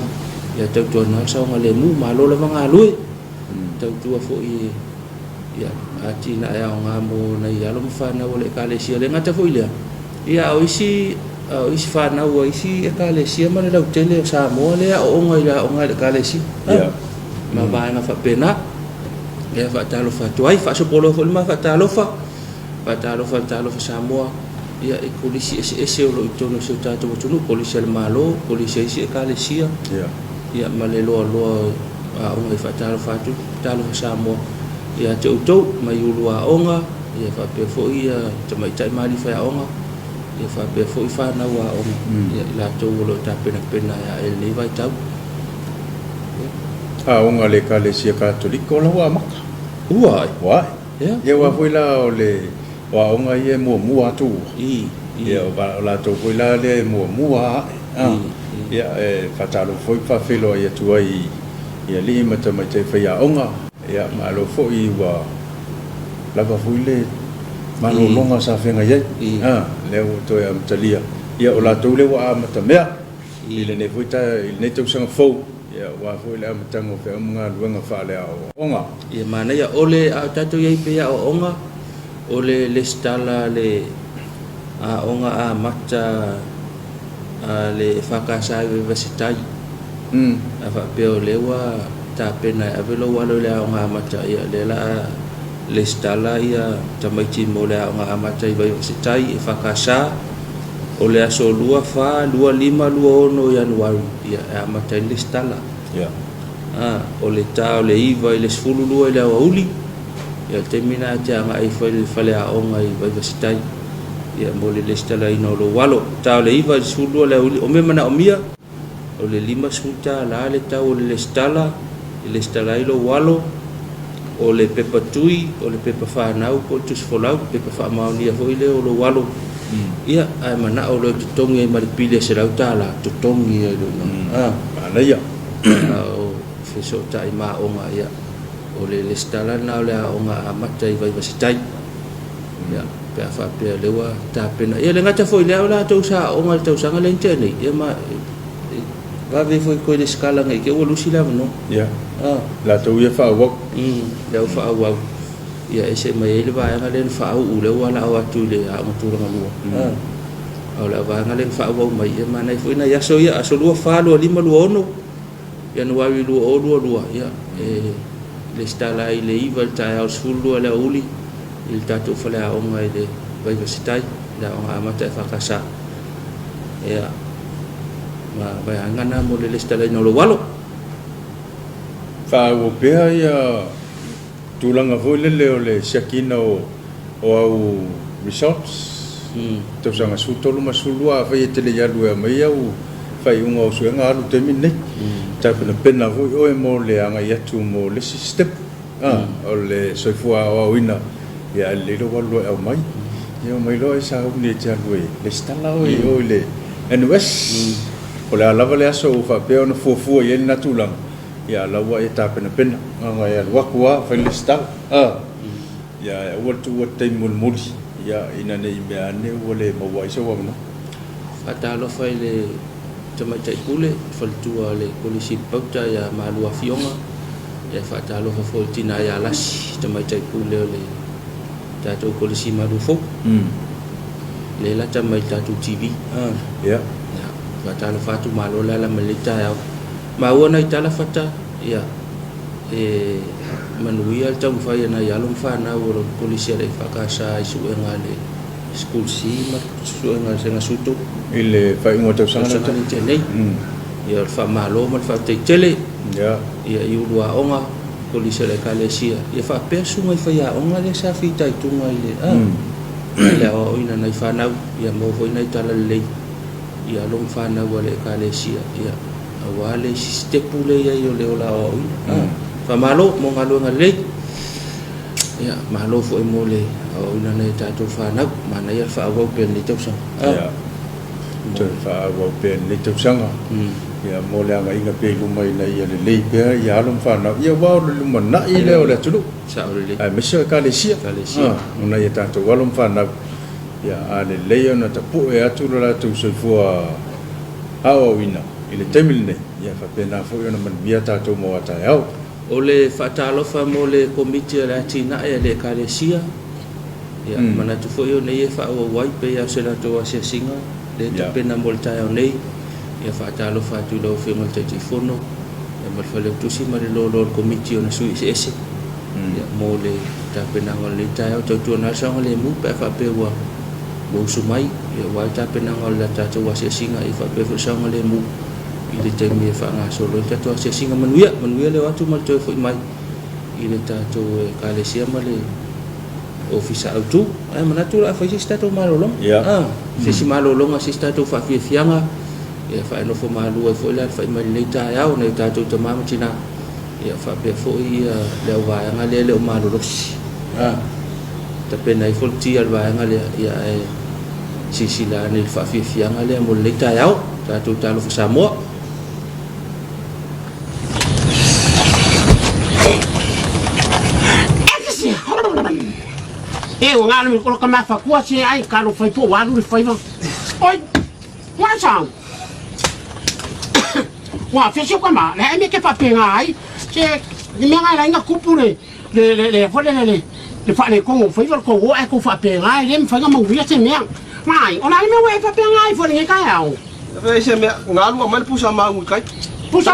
ya tu tu na sa ngale mu ma lo la nga lui tu fo i ya ati na ya ngamo na ya lo mfana wole kalesia le ngata fo ile ya oisi fana wo isi kalesia mana la tele sa mo le o ngai kalesia ya ma ba na fa pena ya fa talo fa tuai fa so polo fo ma fa talo fa sa mo ya polisi ese lo tono so tato tono polisi al malo polisi isi kalesia ya malelo lo a ngai fa talo sa mo ia te utou mai ulua onga ia fa pe fo ia te mai tai mali fa onga ia fa pe fo fa na wa onga ia la to lo ta pena ya el ni vai tau onga le kalesia katoliko la wa maka wa ia wa foi la o le wa onga ia mo atu ia va la to foi la le mo ia fa talo foi fa felo ia tu ai ia li mata mai te fai aonga ia malo foi wa lava fuile malo longa sa fenga ye leo to ia mtalia ia o la tole wa mata mea ile ne foi ta ile ne to sanga fo ia wa foi le matango fe mga luenga fa le aonga ia mana ia ole a tatu ye pe ia aonga ole le stala le aonga a mata le fakasa universitai afa peo lewa ta pena avelo walo le aonga mata ia le la le stala ia tamaiti mo le aonga mata i universitai fakasa ole aso lua fa lua lima lua ono Januari ia mata le stala ole ta ole iva ile sfulu lua ile auli ia termina tanga ai fale aonga i universitai ia mo le stala ino lo walo ta ole iva sfulu le auli o me mana o mia o le lima suta la le tau o le stala ilo walo o le pepa tui o le pepa whanau po tus folau pepa whamaunia ho ile o lo walo ia ai mana o le tutongi ai maripile se rau tala tutongi ai lo ana ia o feso tai maonga ia o le stala na o le aonga amata i vai vasitai ia pe afa pe lewa ta pena ia le ngata foi le la tau sa o ngal tau sanga le intene ia ma va ve foi ko le skala ngai ke o lusi la no ya la tau ia fa wa le fa wa ia ese mai le va nga le fa u le wala o atu le a mo tu nga lu o la va nga le fa wa mai ia mana foi na ya so ia aso lu fa lu lima lu ono ia no wa lu o lu ia le stala ile iva ta au sulu le uli il tatu fa le o ngai de vai visitai la o amata fa kasa ia ngana mo le stala no lo walo fa o pe ia tulanga foi le o le sakina o au resorts to sanga sutolu masulua fa te le yalu e mai au fa unga o suenga alu te mine ta pena foi o mo le anga ia tu mo le step o le soifua o ina ia le lo walo e mai ia mai lo e sa ni te alu le stala o le NUS o le lava le aso fa pe ona fuafua ia na tulang ia lawa e ta pena nga ia wakua fa le stal ia o tu o te mulmuli ia ina nei me ane o le mawai so wa no ata lo fa le tama tai kule fa tu le polisi pauta ia malua fionga ia fa ta lo fa foltina ia las tama tai kule le ta tu polisi malufo le la tama ta tu TV ia Fata la fatu malo la melita ya ma wona itala fata ya manuia tau fa na ya lum fa na o polisi le fakasa isu ngale school si ma su ngale nga sutu ile fa ingo tau sanga ta tele ya fa malo ma fa te tele ya yu lua onga polisi le kalesia ya fa persu mai fa ya onga le sa fita tu ngai le le o ina na fa na ya mo vo ina itala le ia long fana wale kalesia ia wale stepule ia yo le ola o fa malo mo ngalo ngale ia malo fo emole o ina nei tatu fana mana ia fa wa pen ni tausa ia to fa wa pen ni tausa ia mo le nga inga pe lu mai nei ia le pe ia long fana ia wa lu mana i le ola tulu sa ole ai mesha kalesia ona ia tatu wa long fana ia ale leio na tapu e atu la tu se fua ao wina ile temilne ia fa pena fo yo na man bia ta to mo ata au ole fatalo fa mo le komiti la tina e le kalesia ia mana tu fo yo nei fa o wai pe ya se la to asia singa le pena molta o nei ia fatalo fa tu lo fe mo te tifono e mo fa le tu si ma le lo komiti ona su ese ia mo le ta pena ngol le ta o tu na sa ngol le mu pa fa pe wa bo sumai ia wa ta pena ngol la ta to asia singa i fa pe fo sa ngol le mu ile te mi fa nga solo ta to asia singa manuia le watu mal to fo mai ile ta to kalesia ma le ofisa autu ai mana tu la fa sta to malolong se si malolong asista to fa fianga ia fa no fo malu fo la fa mai le ta ya ona ta to mama tina ia fa pe fo ia le wa nga le malulos ta pena i fo ti al wa nga le ia si la ni fa fianga le mo le ta ya ta to ta lo fa samo o ngalo mi ko ka ma fa ku si ai ka lo fai po wa lu fai va oi wa sang wa fe ka ma le mi ke fa pe ngai che ni me ngai la nga ku pu le fo le fa le ko fai va ko wo ai ko fa pe ngai le fa nga mo wi che me mai ona me we fa pe ngai fo ni ka ya o ve se me ngalo ma pusa ma u kai pusa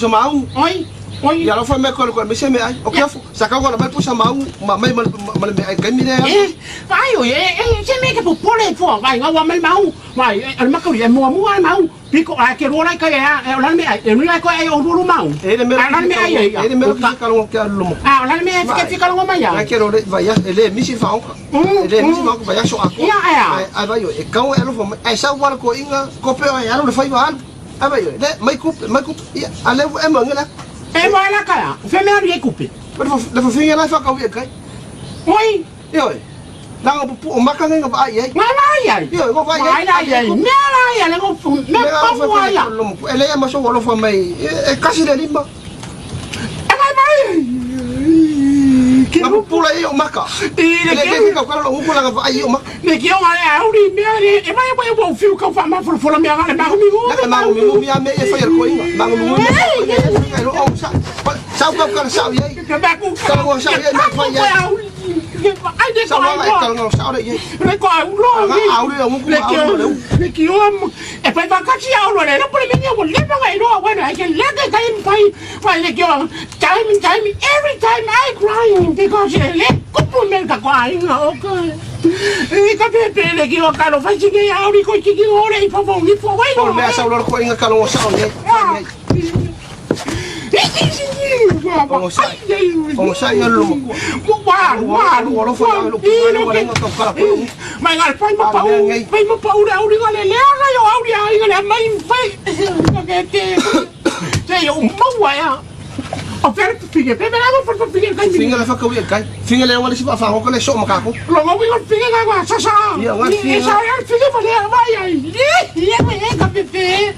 mau oi ya lo fa me ko me se me ai o que saca agora vai pusa mau ma mai mal me ai kai mi ne vai o se me que po le fo vai nga wa mal mau vai al ma ko ya mo mau pico a que ro lai ka ya o la me ai no lai ko ai o ro mau ele me que calon que lo mo la me que fica lo ma ya que ro vai ya ele mi si fa ele mi si fa vai ya so ako ai vai e ka o elo fo ai sa wa ko inga ko pe ai alo le fai va ai vai le mai ku ale e mo ngela e va la cara fe me ari coupe le fa finga la fa ka wi kai oi oi la o maka nga ba ai ai yo go vai ai me la ya le go me ko wa ya ele e ma so wo lo fa mai e kasi le limba e vai que no pula aí o maka ele que ka lo ko la va ai o maka me que o ale auri me ale e vai o fio que fa ma for me ale ma mi mi me e fa ko inga ma mi o sa ka sa ye que ba ku sa ko sa ye na fa ye ai de sa wa ka no sa ye re ko lo auri o mu le que o e fa va ka ci aulo le no por me o le va ai no bueno hay que le que cae fai le que time every time I crying because le como me ka kwai no okay e ka pe le que o ka lo fa ci que auri ko ci que ore i fa fo ni fo vai no me sa lo ko inga ka lo sa ye Vamos a ir lo mo. Lo fo lo ko lo ko ka ko. Mai ngal pai ma pau auri gale le aga yo auri ai gale mai fai. Ke yo mo ya. O fer figue pe mera go for figue kai. Figue la fa ka wi kai. Figue le wala si fa ko le so ma ka ko. Lo mo wi figue ga ga sa sa. Ya wa figue. Sa ya figue pa le vai ai. Ya me ka pe pe.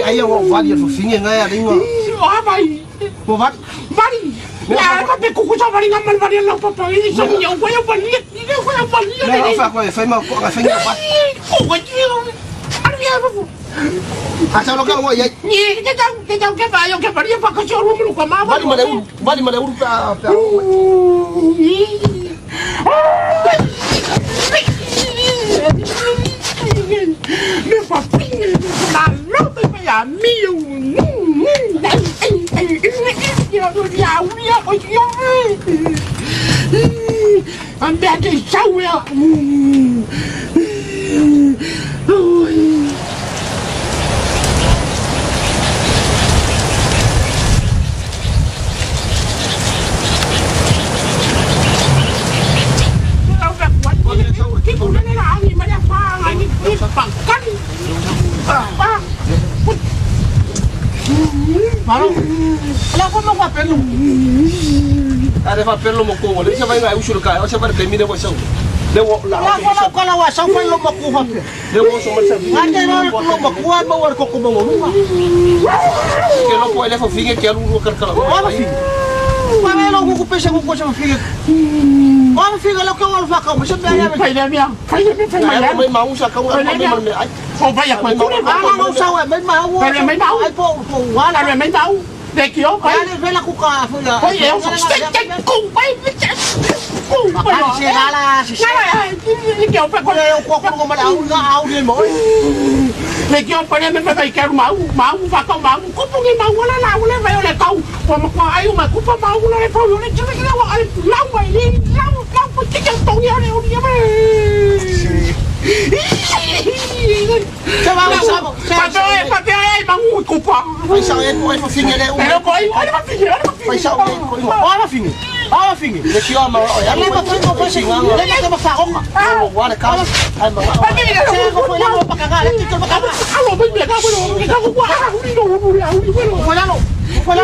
Ai yo va dia fo figue nga ya ringo. O vai. Mo va. Mari. Ya ka pe ku sa mari ngamal mari la papa ni sa yo ko yo pa ni ko yo pa ni. Me fa ko fa ma ko fa nga pa. Ko ko ti. Ari ya ba. Acha lo ka lo ya. Ni que va yo que paría pa que yo lo ko ma. Vale ma le pa. Me fa pinga la lope me ya mío. I'm back to shower. Ala ko mo ka pelo. Ada fa pelo mo ko wala sa vai ngai usul ka, o sa vai pe mi de wo sa. De wo la ko la wa sa fa lo mo ko fa. De wo so mo sa. Ande no lo mo ko mo war ko mo mo. Que no pode fa figue que alu kar kala. Wa fi. Wa me lo ko pesa ko sa figue. Wa figue lo ko wal fa ka mo sa be ya. Fai da mia. Fai da Mai ma usa ka wa mo me ai. O vai a quanto le va no sa wa mai ma wo. Mai ma. Ai po wa la mai ma. De que eu vai. Vai la ku ka fa ya. Oi, eu sou com vai. Se la que eu pego eu ko ma au de mo. Le que eu pone me vai quero mau va com mau. Como que mau la vai le cau. Como com ai uma culpa mau le fa eu le tive que lá vai ali. Lá porque eu tô eu Papai, mau culpa. Vai sa e ko finge le. Pero coi, olha finge. Vai sa e ko. Olha finge. Olha finge. Le que eu ma ya le ma foi mo se nga. Le que ma fa ko. Wa le ka. Ai ma. Se ko foi la pa cagar, le que ma cagar. Alô, vem me cago no, que cago kwa. Foi lá no. Foi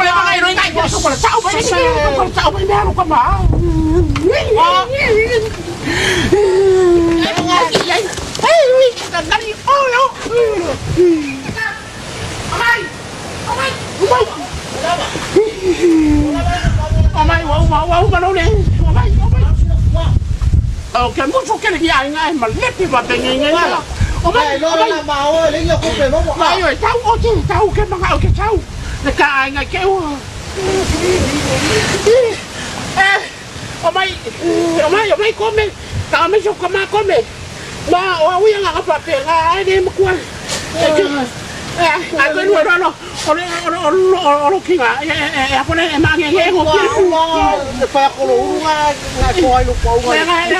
lá ai roi ngai ko para chao, vai me no ka ma. Ai, cari, olha. Amai. Wow. Okay, muso kele dia ngai malepi ba pengenga. Mai lo la mau le yo ku pe mo. Mai oi tau ke manga o ke tau. Le ka ngai ke o. Omai come. Ka me so kama come. Ma o wi nga pa pe nga ai de mkwa. Aku ni orang kinga, apa ni emang yang ngo kiri. Supaya kalau orang ngai koi lu kau ngai.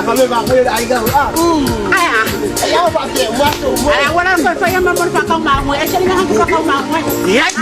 Kalau aku ada aiga Ayaw ba ke wato mo? Ay wala ko pa yung mamor pa kau mau. Ay sali nga pa kau mau. Yes.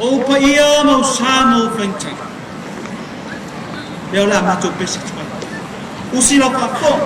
O pa ia mau samo frente. Eu lá mato peixe. O sino papo.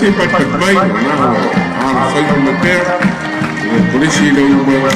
te pai na fai mo per polisi lo mo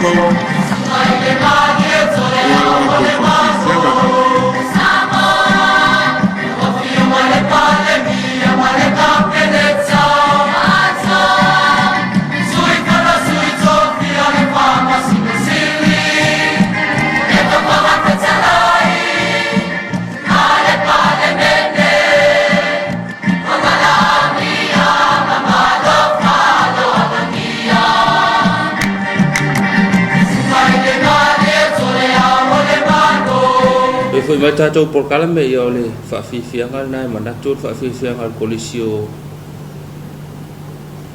ko foi mai tatou por kala me ia ole faafiafiaga na manatu le faafiafiaga le kolisio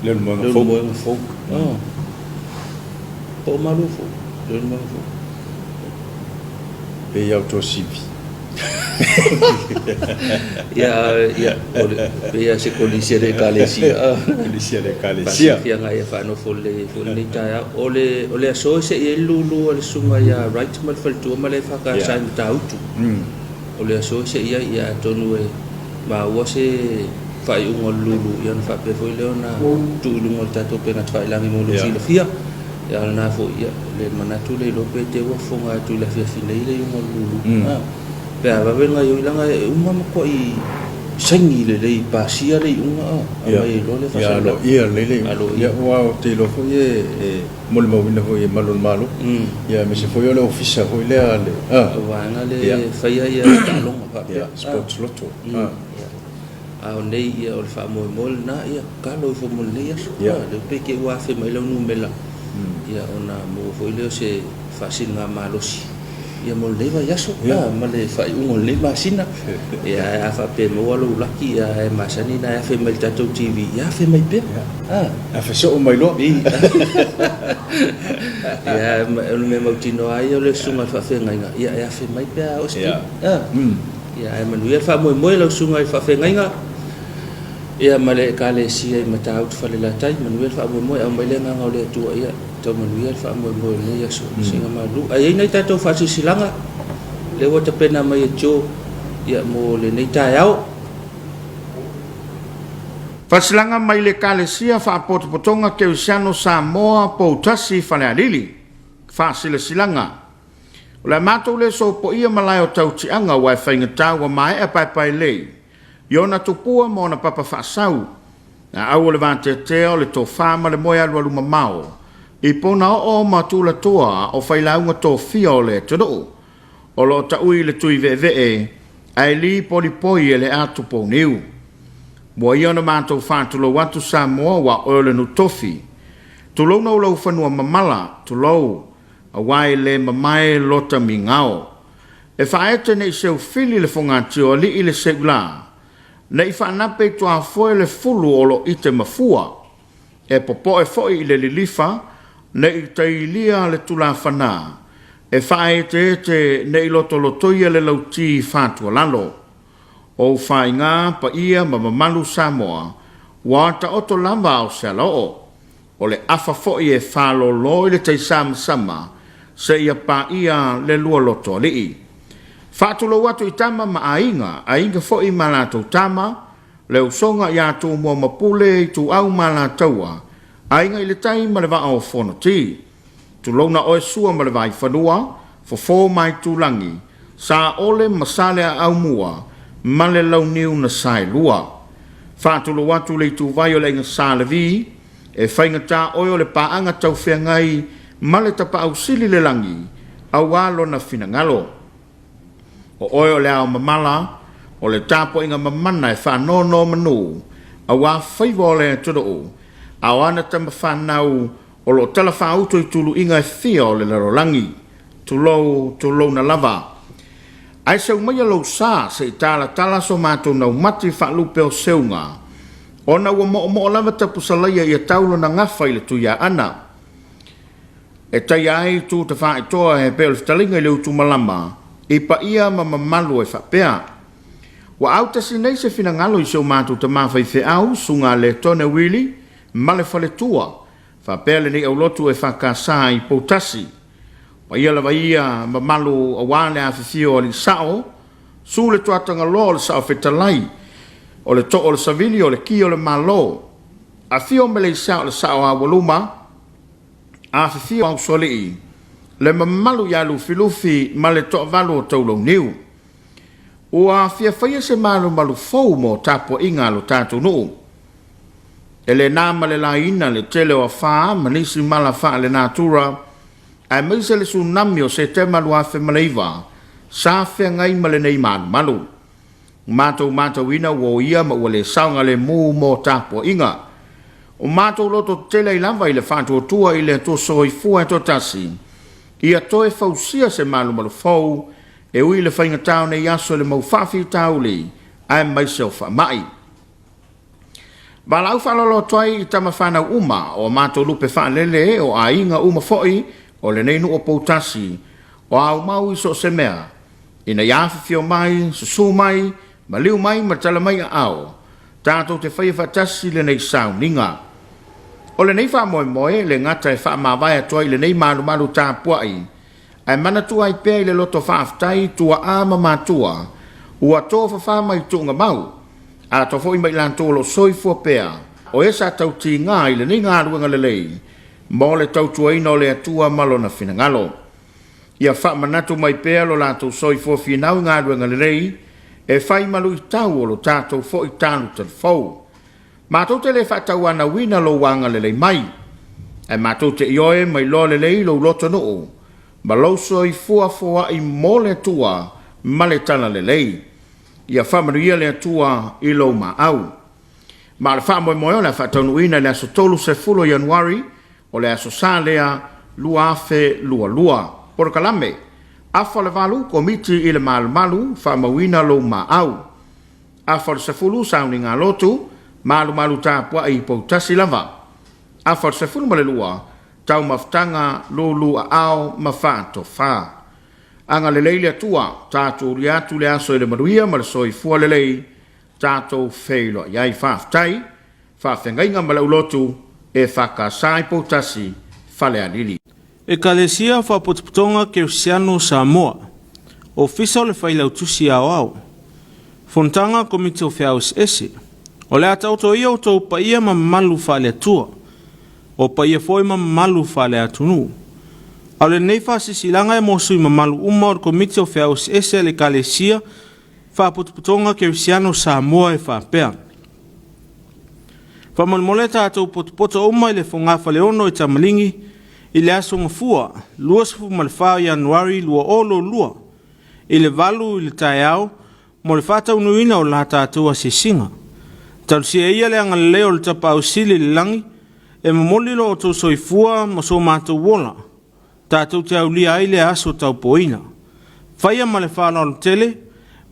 le moenga fou po malu fou le moenga fou pe ia autosivi ia se kolisia de kalesia kolisia de kalesia fianga ia fa no folle ta ole so se ia lulu ole sunga ia right mal faltu mal fa ka sa tautu ole so se ia tonu e ma wo se fa un lulu ia fa pe foi leona tu lu mo tato pe na fa langi mo lu fia ia na fo ia le manatu le lo pe te wo fonga tu la fia fina ile mo lulu Pea wawenga yo ilanga uma ko I sangi le pasia le unga ai lo le fa ya lo ia le ya wa te lo fo ye mol mo wina fo ye malon malo ya me se fo yo le ofisa fo le ale wa nga le fa ya long pa ya sports lotto nei ia o fa mo na ia ka lo fo mo le ya le pe ke wa fe mai lo numela ya ona mo fo le se fa singa malosi ia mo leva yaso ma le fai un le masina ia fa pe mo lo laki ia e masani na fa me tato TV ia fa mai pe a fa so mai lo ia me mo tino ai le sunga fa fe ngai ia fa mai pe o sti ia e manuel fa mo lo sunga fa fe ngai ia male kale sia ma taut fa le latai manuel fa mo au mai le nga le tu ia to manuel fa mo le ia so singa malu ai nei tato fa silanga le wata pena mai jo ia mo le nei taiao fasilanga mai le kale sia fa potonga ke usiano Samoa po tasi fa le alili fa silanga la mato le so po ia malai o tau tianga wa fa ngata wa mai e pai le Iona tupua mo na papa whaasau. Na au le vante teo le tō whāma le moe alua luma mao. I pona o matula toa o whailaunga tō fia o le tudu. O lo ta ui le tui vee ai li poli poi e le atu po niu. Mua iona mātou whātulo watu Samoa wa o le nutofi. Tulou na ulau whanua mamala tulou. A wai le mamae lota mi ngao. E whaete nei seu fili le whongati o li i le seula. Nei whanape toa foe le fulu o lo ite mafua. E popo e foi le lilifa, nei te ilia le tula whana. E whaete te nei loto lotoia le lauti whātua lalo. O whai ngā pa ia mamamalu Samoa, wata oto lamba o se aloo. O le afa foi e whalo loi le te sama, se ia pa ia le lua loto lii. Whātulo watu I tama ma ainga fo I malatou tama, le usonga ia tū mua mapule I tū au malataua, ainga I le tai ma le waa o whono ti. Tu launa oe sua ma le vai whanua, fo mai tūlangi, sa ole masale a au mua, ma le lau niu na sai lua. Whātulo watu le tū vai o le inga sa le vi, e whainga tā oe o le paanga tau whiangai, ma le tapa au sili le langi, au walo na finangalo. O oe o le ao mamala, o le tapo inga mamana e whanono manu, a wā whaiwa o le tudu, a wana tama whanau, o lo tala whauto I tulu inga e thia o le larolangi, tulou na lava. Ai seu mai alo sa se I tala so mātou nau mati whalupe o seunga, o na ua mo lava tapu salaya I a taulo na ngawha I le tuia ana. E tai ai tu te whae toa he peo le fitalinga I le utu malama, I pa ia mamalu e whapea. Wa au tasi nei se fina ngalo I seu mātou ta mawhai whi au, sunga le tone wili, male whale tua, whapea le nei au lotu e whakasa I poutasi. Wa ia lawa ia mamalu a wale a whiwhio o li sao, su le tuatanga lo o le sao whetalai, o le to o le savili o le ki o le malo, a fio me le sa o sa o voluma a fio au soli le mamalu ya lu filufi ma le to valo to lo niu o a fia fia se malu malu fo mo tapo inga lo tatu no ele na male la ina le tele o fa manisi mala fa le natura ai mai se le tsunami o se te malu a fe maleiva sa fe ngai male nei malu mato ina wo ia ma wale saunga le mu mo tapo inga o mato loto tele lava ile fanto tua ile to soi fu to tasi ia to e fausia se malu fo e ui le fainga tau ne yaso le mau fafi tauli ai myself mai balau fa lo toi tama fana uma o mato lupe fa lele o ainga uma foi o le nei no o potasi o au mau so semea ina yafi fio mai su mai maliu mai matala mai ao tato te fai fatasi le nei sauninga o le nei fa moe le ngata e fa mawai toi le nei malu tapuai ai mana tua i pe le loto fa aftai tua ama matua ua to fa mai tunga mau a to foi mai lan to lo soi fo pea o esa tau ti nga ile ni nga ruanga le lei mo le tau tuai no le tua malo na fina ngalo ia fa manatu mai pea lo la to soi fo fina nga ruanga le lei e fai malu i tau lo tato fo i tanu te fo ma to te le fa tau ana wina lo wanga le lei mai e ma to te ioe mai lo le lei lo loto no ma lo soi fua i mole tua male tala le lei ia whamanuia lea tua i lo ma au. Ma le whamoe la whatanuina le aso tolu se fulo Januari o le aso sa lea lua afe lua. Por kalame, afa le valu komiti i le malu whamauina lo ma au. Afa le se fulu sauni ngā lotu, malu tāpua i poutasi lava. Afa le se fulu male lua, tau maftanga lo lua ao ma whāto whā. Anga le leile atua, tātou riatu le aso i le maruia, ma le soi fua le lei, tātou feilo iai whaftai, whawhengainga ma le ulotu, e whakasai potasi, whale anili. E kalesia whapotoputonga Kersiano Samoa, o fisa o le whailau tusi au au. Fontanga komite o whiaus ese, o le atauto ia o tau pa ia ma malu whale atua, o pa ia foi ma malu whale atunu. Au le nei whasisilanga e mosui ma malu uma o komite o whiaus ese le kalesia, whapotoputonga Kersiano Samoa e whapea. Whamanmole tātou potopoto uma i le whongafa leono i tamalingi, i le aso ngafua, lua sifu malwhao Januari lua olo lua, i le valu i le tae au, mo le whata unuina o la tātou a sisinga. Talusia ia le anga leo le tapa au sili le langi, e mamolilo o tau soifua ma so mātou wola, tātou te au lia ai le aso tau poina. Whaia ma le whana o le tele,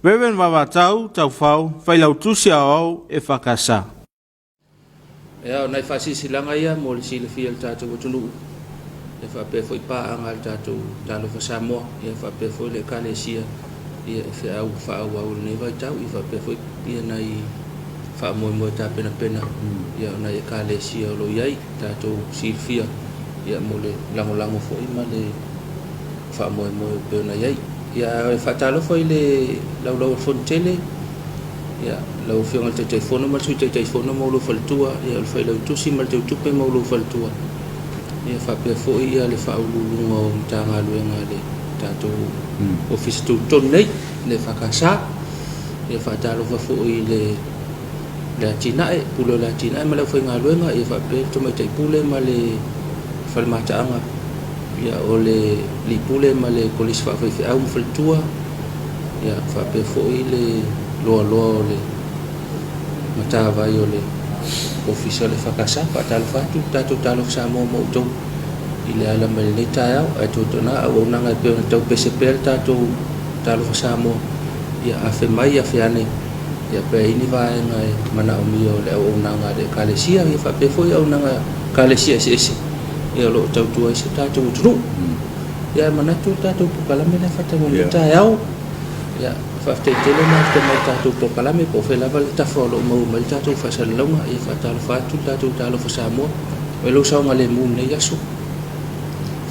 Reverend Wavatau tau whau, whailau tusi au e whakasa. Ia, nai whasisilanga ia, mo le sile fia le tātou watunu. Ia whapefo i pāanga le tātou tālo whasamoa, ia whapefo le kalesia, ia e au whaau nei vai tau, ia whapefo ia nai whaamoe tā pena, ia nai e kalesia o lo iai, tātou sile fia, ia mo le lango fo i ma le whaamoe pena iai. Ia e whatalo fo i le lau fontele, ia lau whionga te teifono, ma tui te teifono maulu whalitua, ia le whailau tusi ma te utupe maulu whalitua. Ia whapea fo ia le whaululunga o mtanga luenga le tātou office tu ton nei, le whakasa, ia whatalo fo i le atinae, pulo le atinae ma lau whainga luenga, ia whapea tomai teipule ma le whalimataanga, ia o le lipule ma le kolisi whawhaiwhi au mwhalitua, ia whapea fo i le loa o le matawai o le ofisa le whakasa, whatalo whatu, tātou tālo Samoa mo utou, i le ala me le tae au, ai tōtona au nanga e peo na tau pesepel tātou tālo Samoa, ia awhi mai awhi ane, ia pe ini vaenga e mana o mio le au nanga le kalesia, ia whapea fo i au nanga kalesia ese, ia lo tau tua isi tātou utunu, ia manatu tātou pukalame le whatamo le tae au, ia whaftai tele na te mai tātou pokalame po whelava le tawha o lo mau mai tātou whasalalaunga i whatalo whatu tātou tālo whasamoa o lo saunga le mū nei aso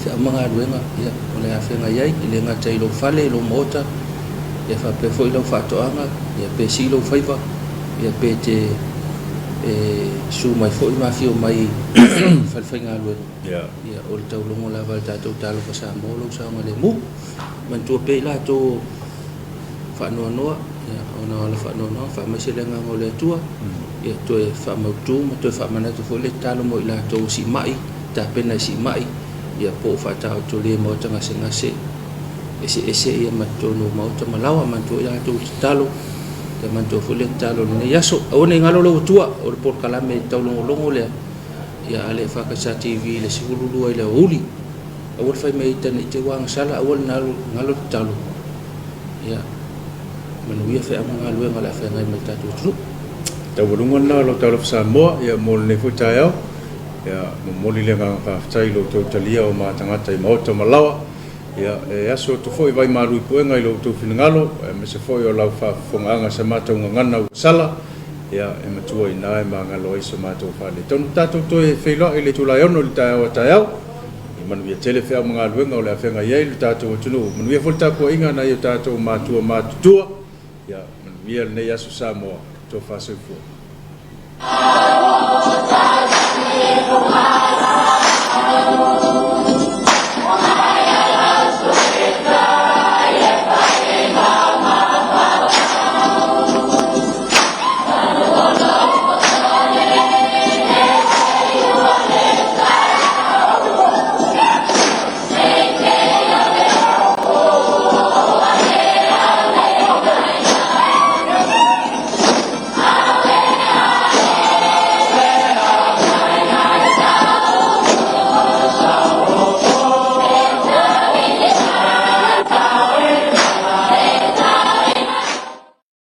whia mga aruenga ia o le awhenga iai i le ngata i lo whale i lo mota ia whape fo i lo whatoanga ia pe si lo whaiva ia pe te su mai foi ma fio mai falfainga lu ya o le taulongo lava tatou talo fa Samoa lo sa ngale mu man tu pe la to fa no ya ona la fa no fa ma se lenga ngole tua ya to fa ma tu ma to fa mana to fo le talo mo ila to si mai ta pena si mai ya po fa ta to le mo tanga se ese ya ma to no mo to malawa man to ya to talo te man to fo le talo ne yaso ona ngalo lo tua o por kala me taulongo le ya ale fa ka sa TV le sigulu lu ile uli awal fa me tan ite wang sala awal ngalo talo ya manuia fa ngalo ngala fa ngai me tatu tru taulungon na lo talo Samoa ya mo le fo tayo ya mo le nga fa tai lo to talia o ma tanga tai mo to malawa ya aso to foi vai maru po ngai lo to finngalo me se foi o la fa fonga sa mata ngana sala ya e matua ina e mangalo i so mato fa le ton tato to e felo ele tu la yono le ta o ta yau i manu ia tele fa mga luenga o le afenga ia le tato o tunu manu ia volta ko inga na ia tato matua matua ya manu ia le ya Samoa to fa se fu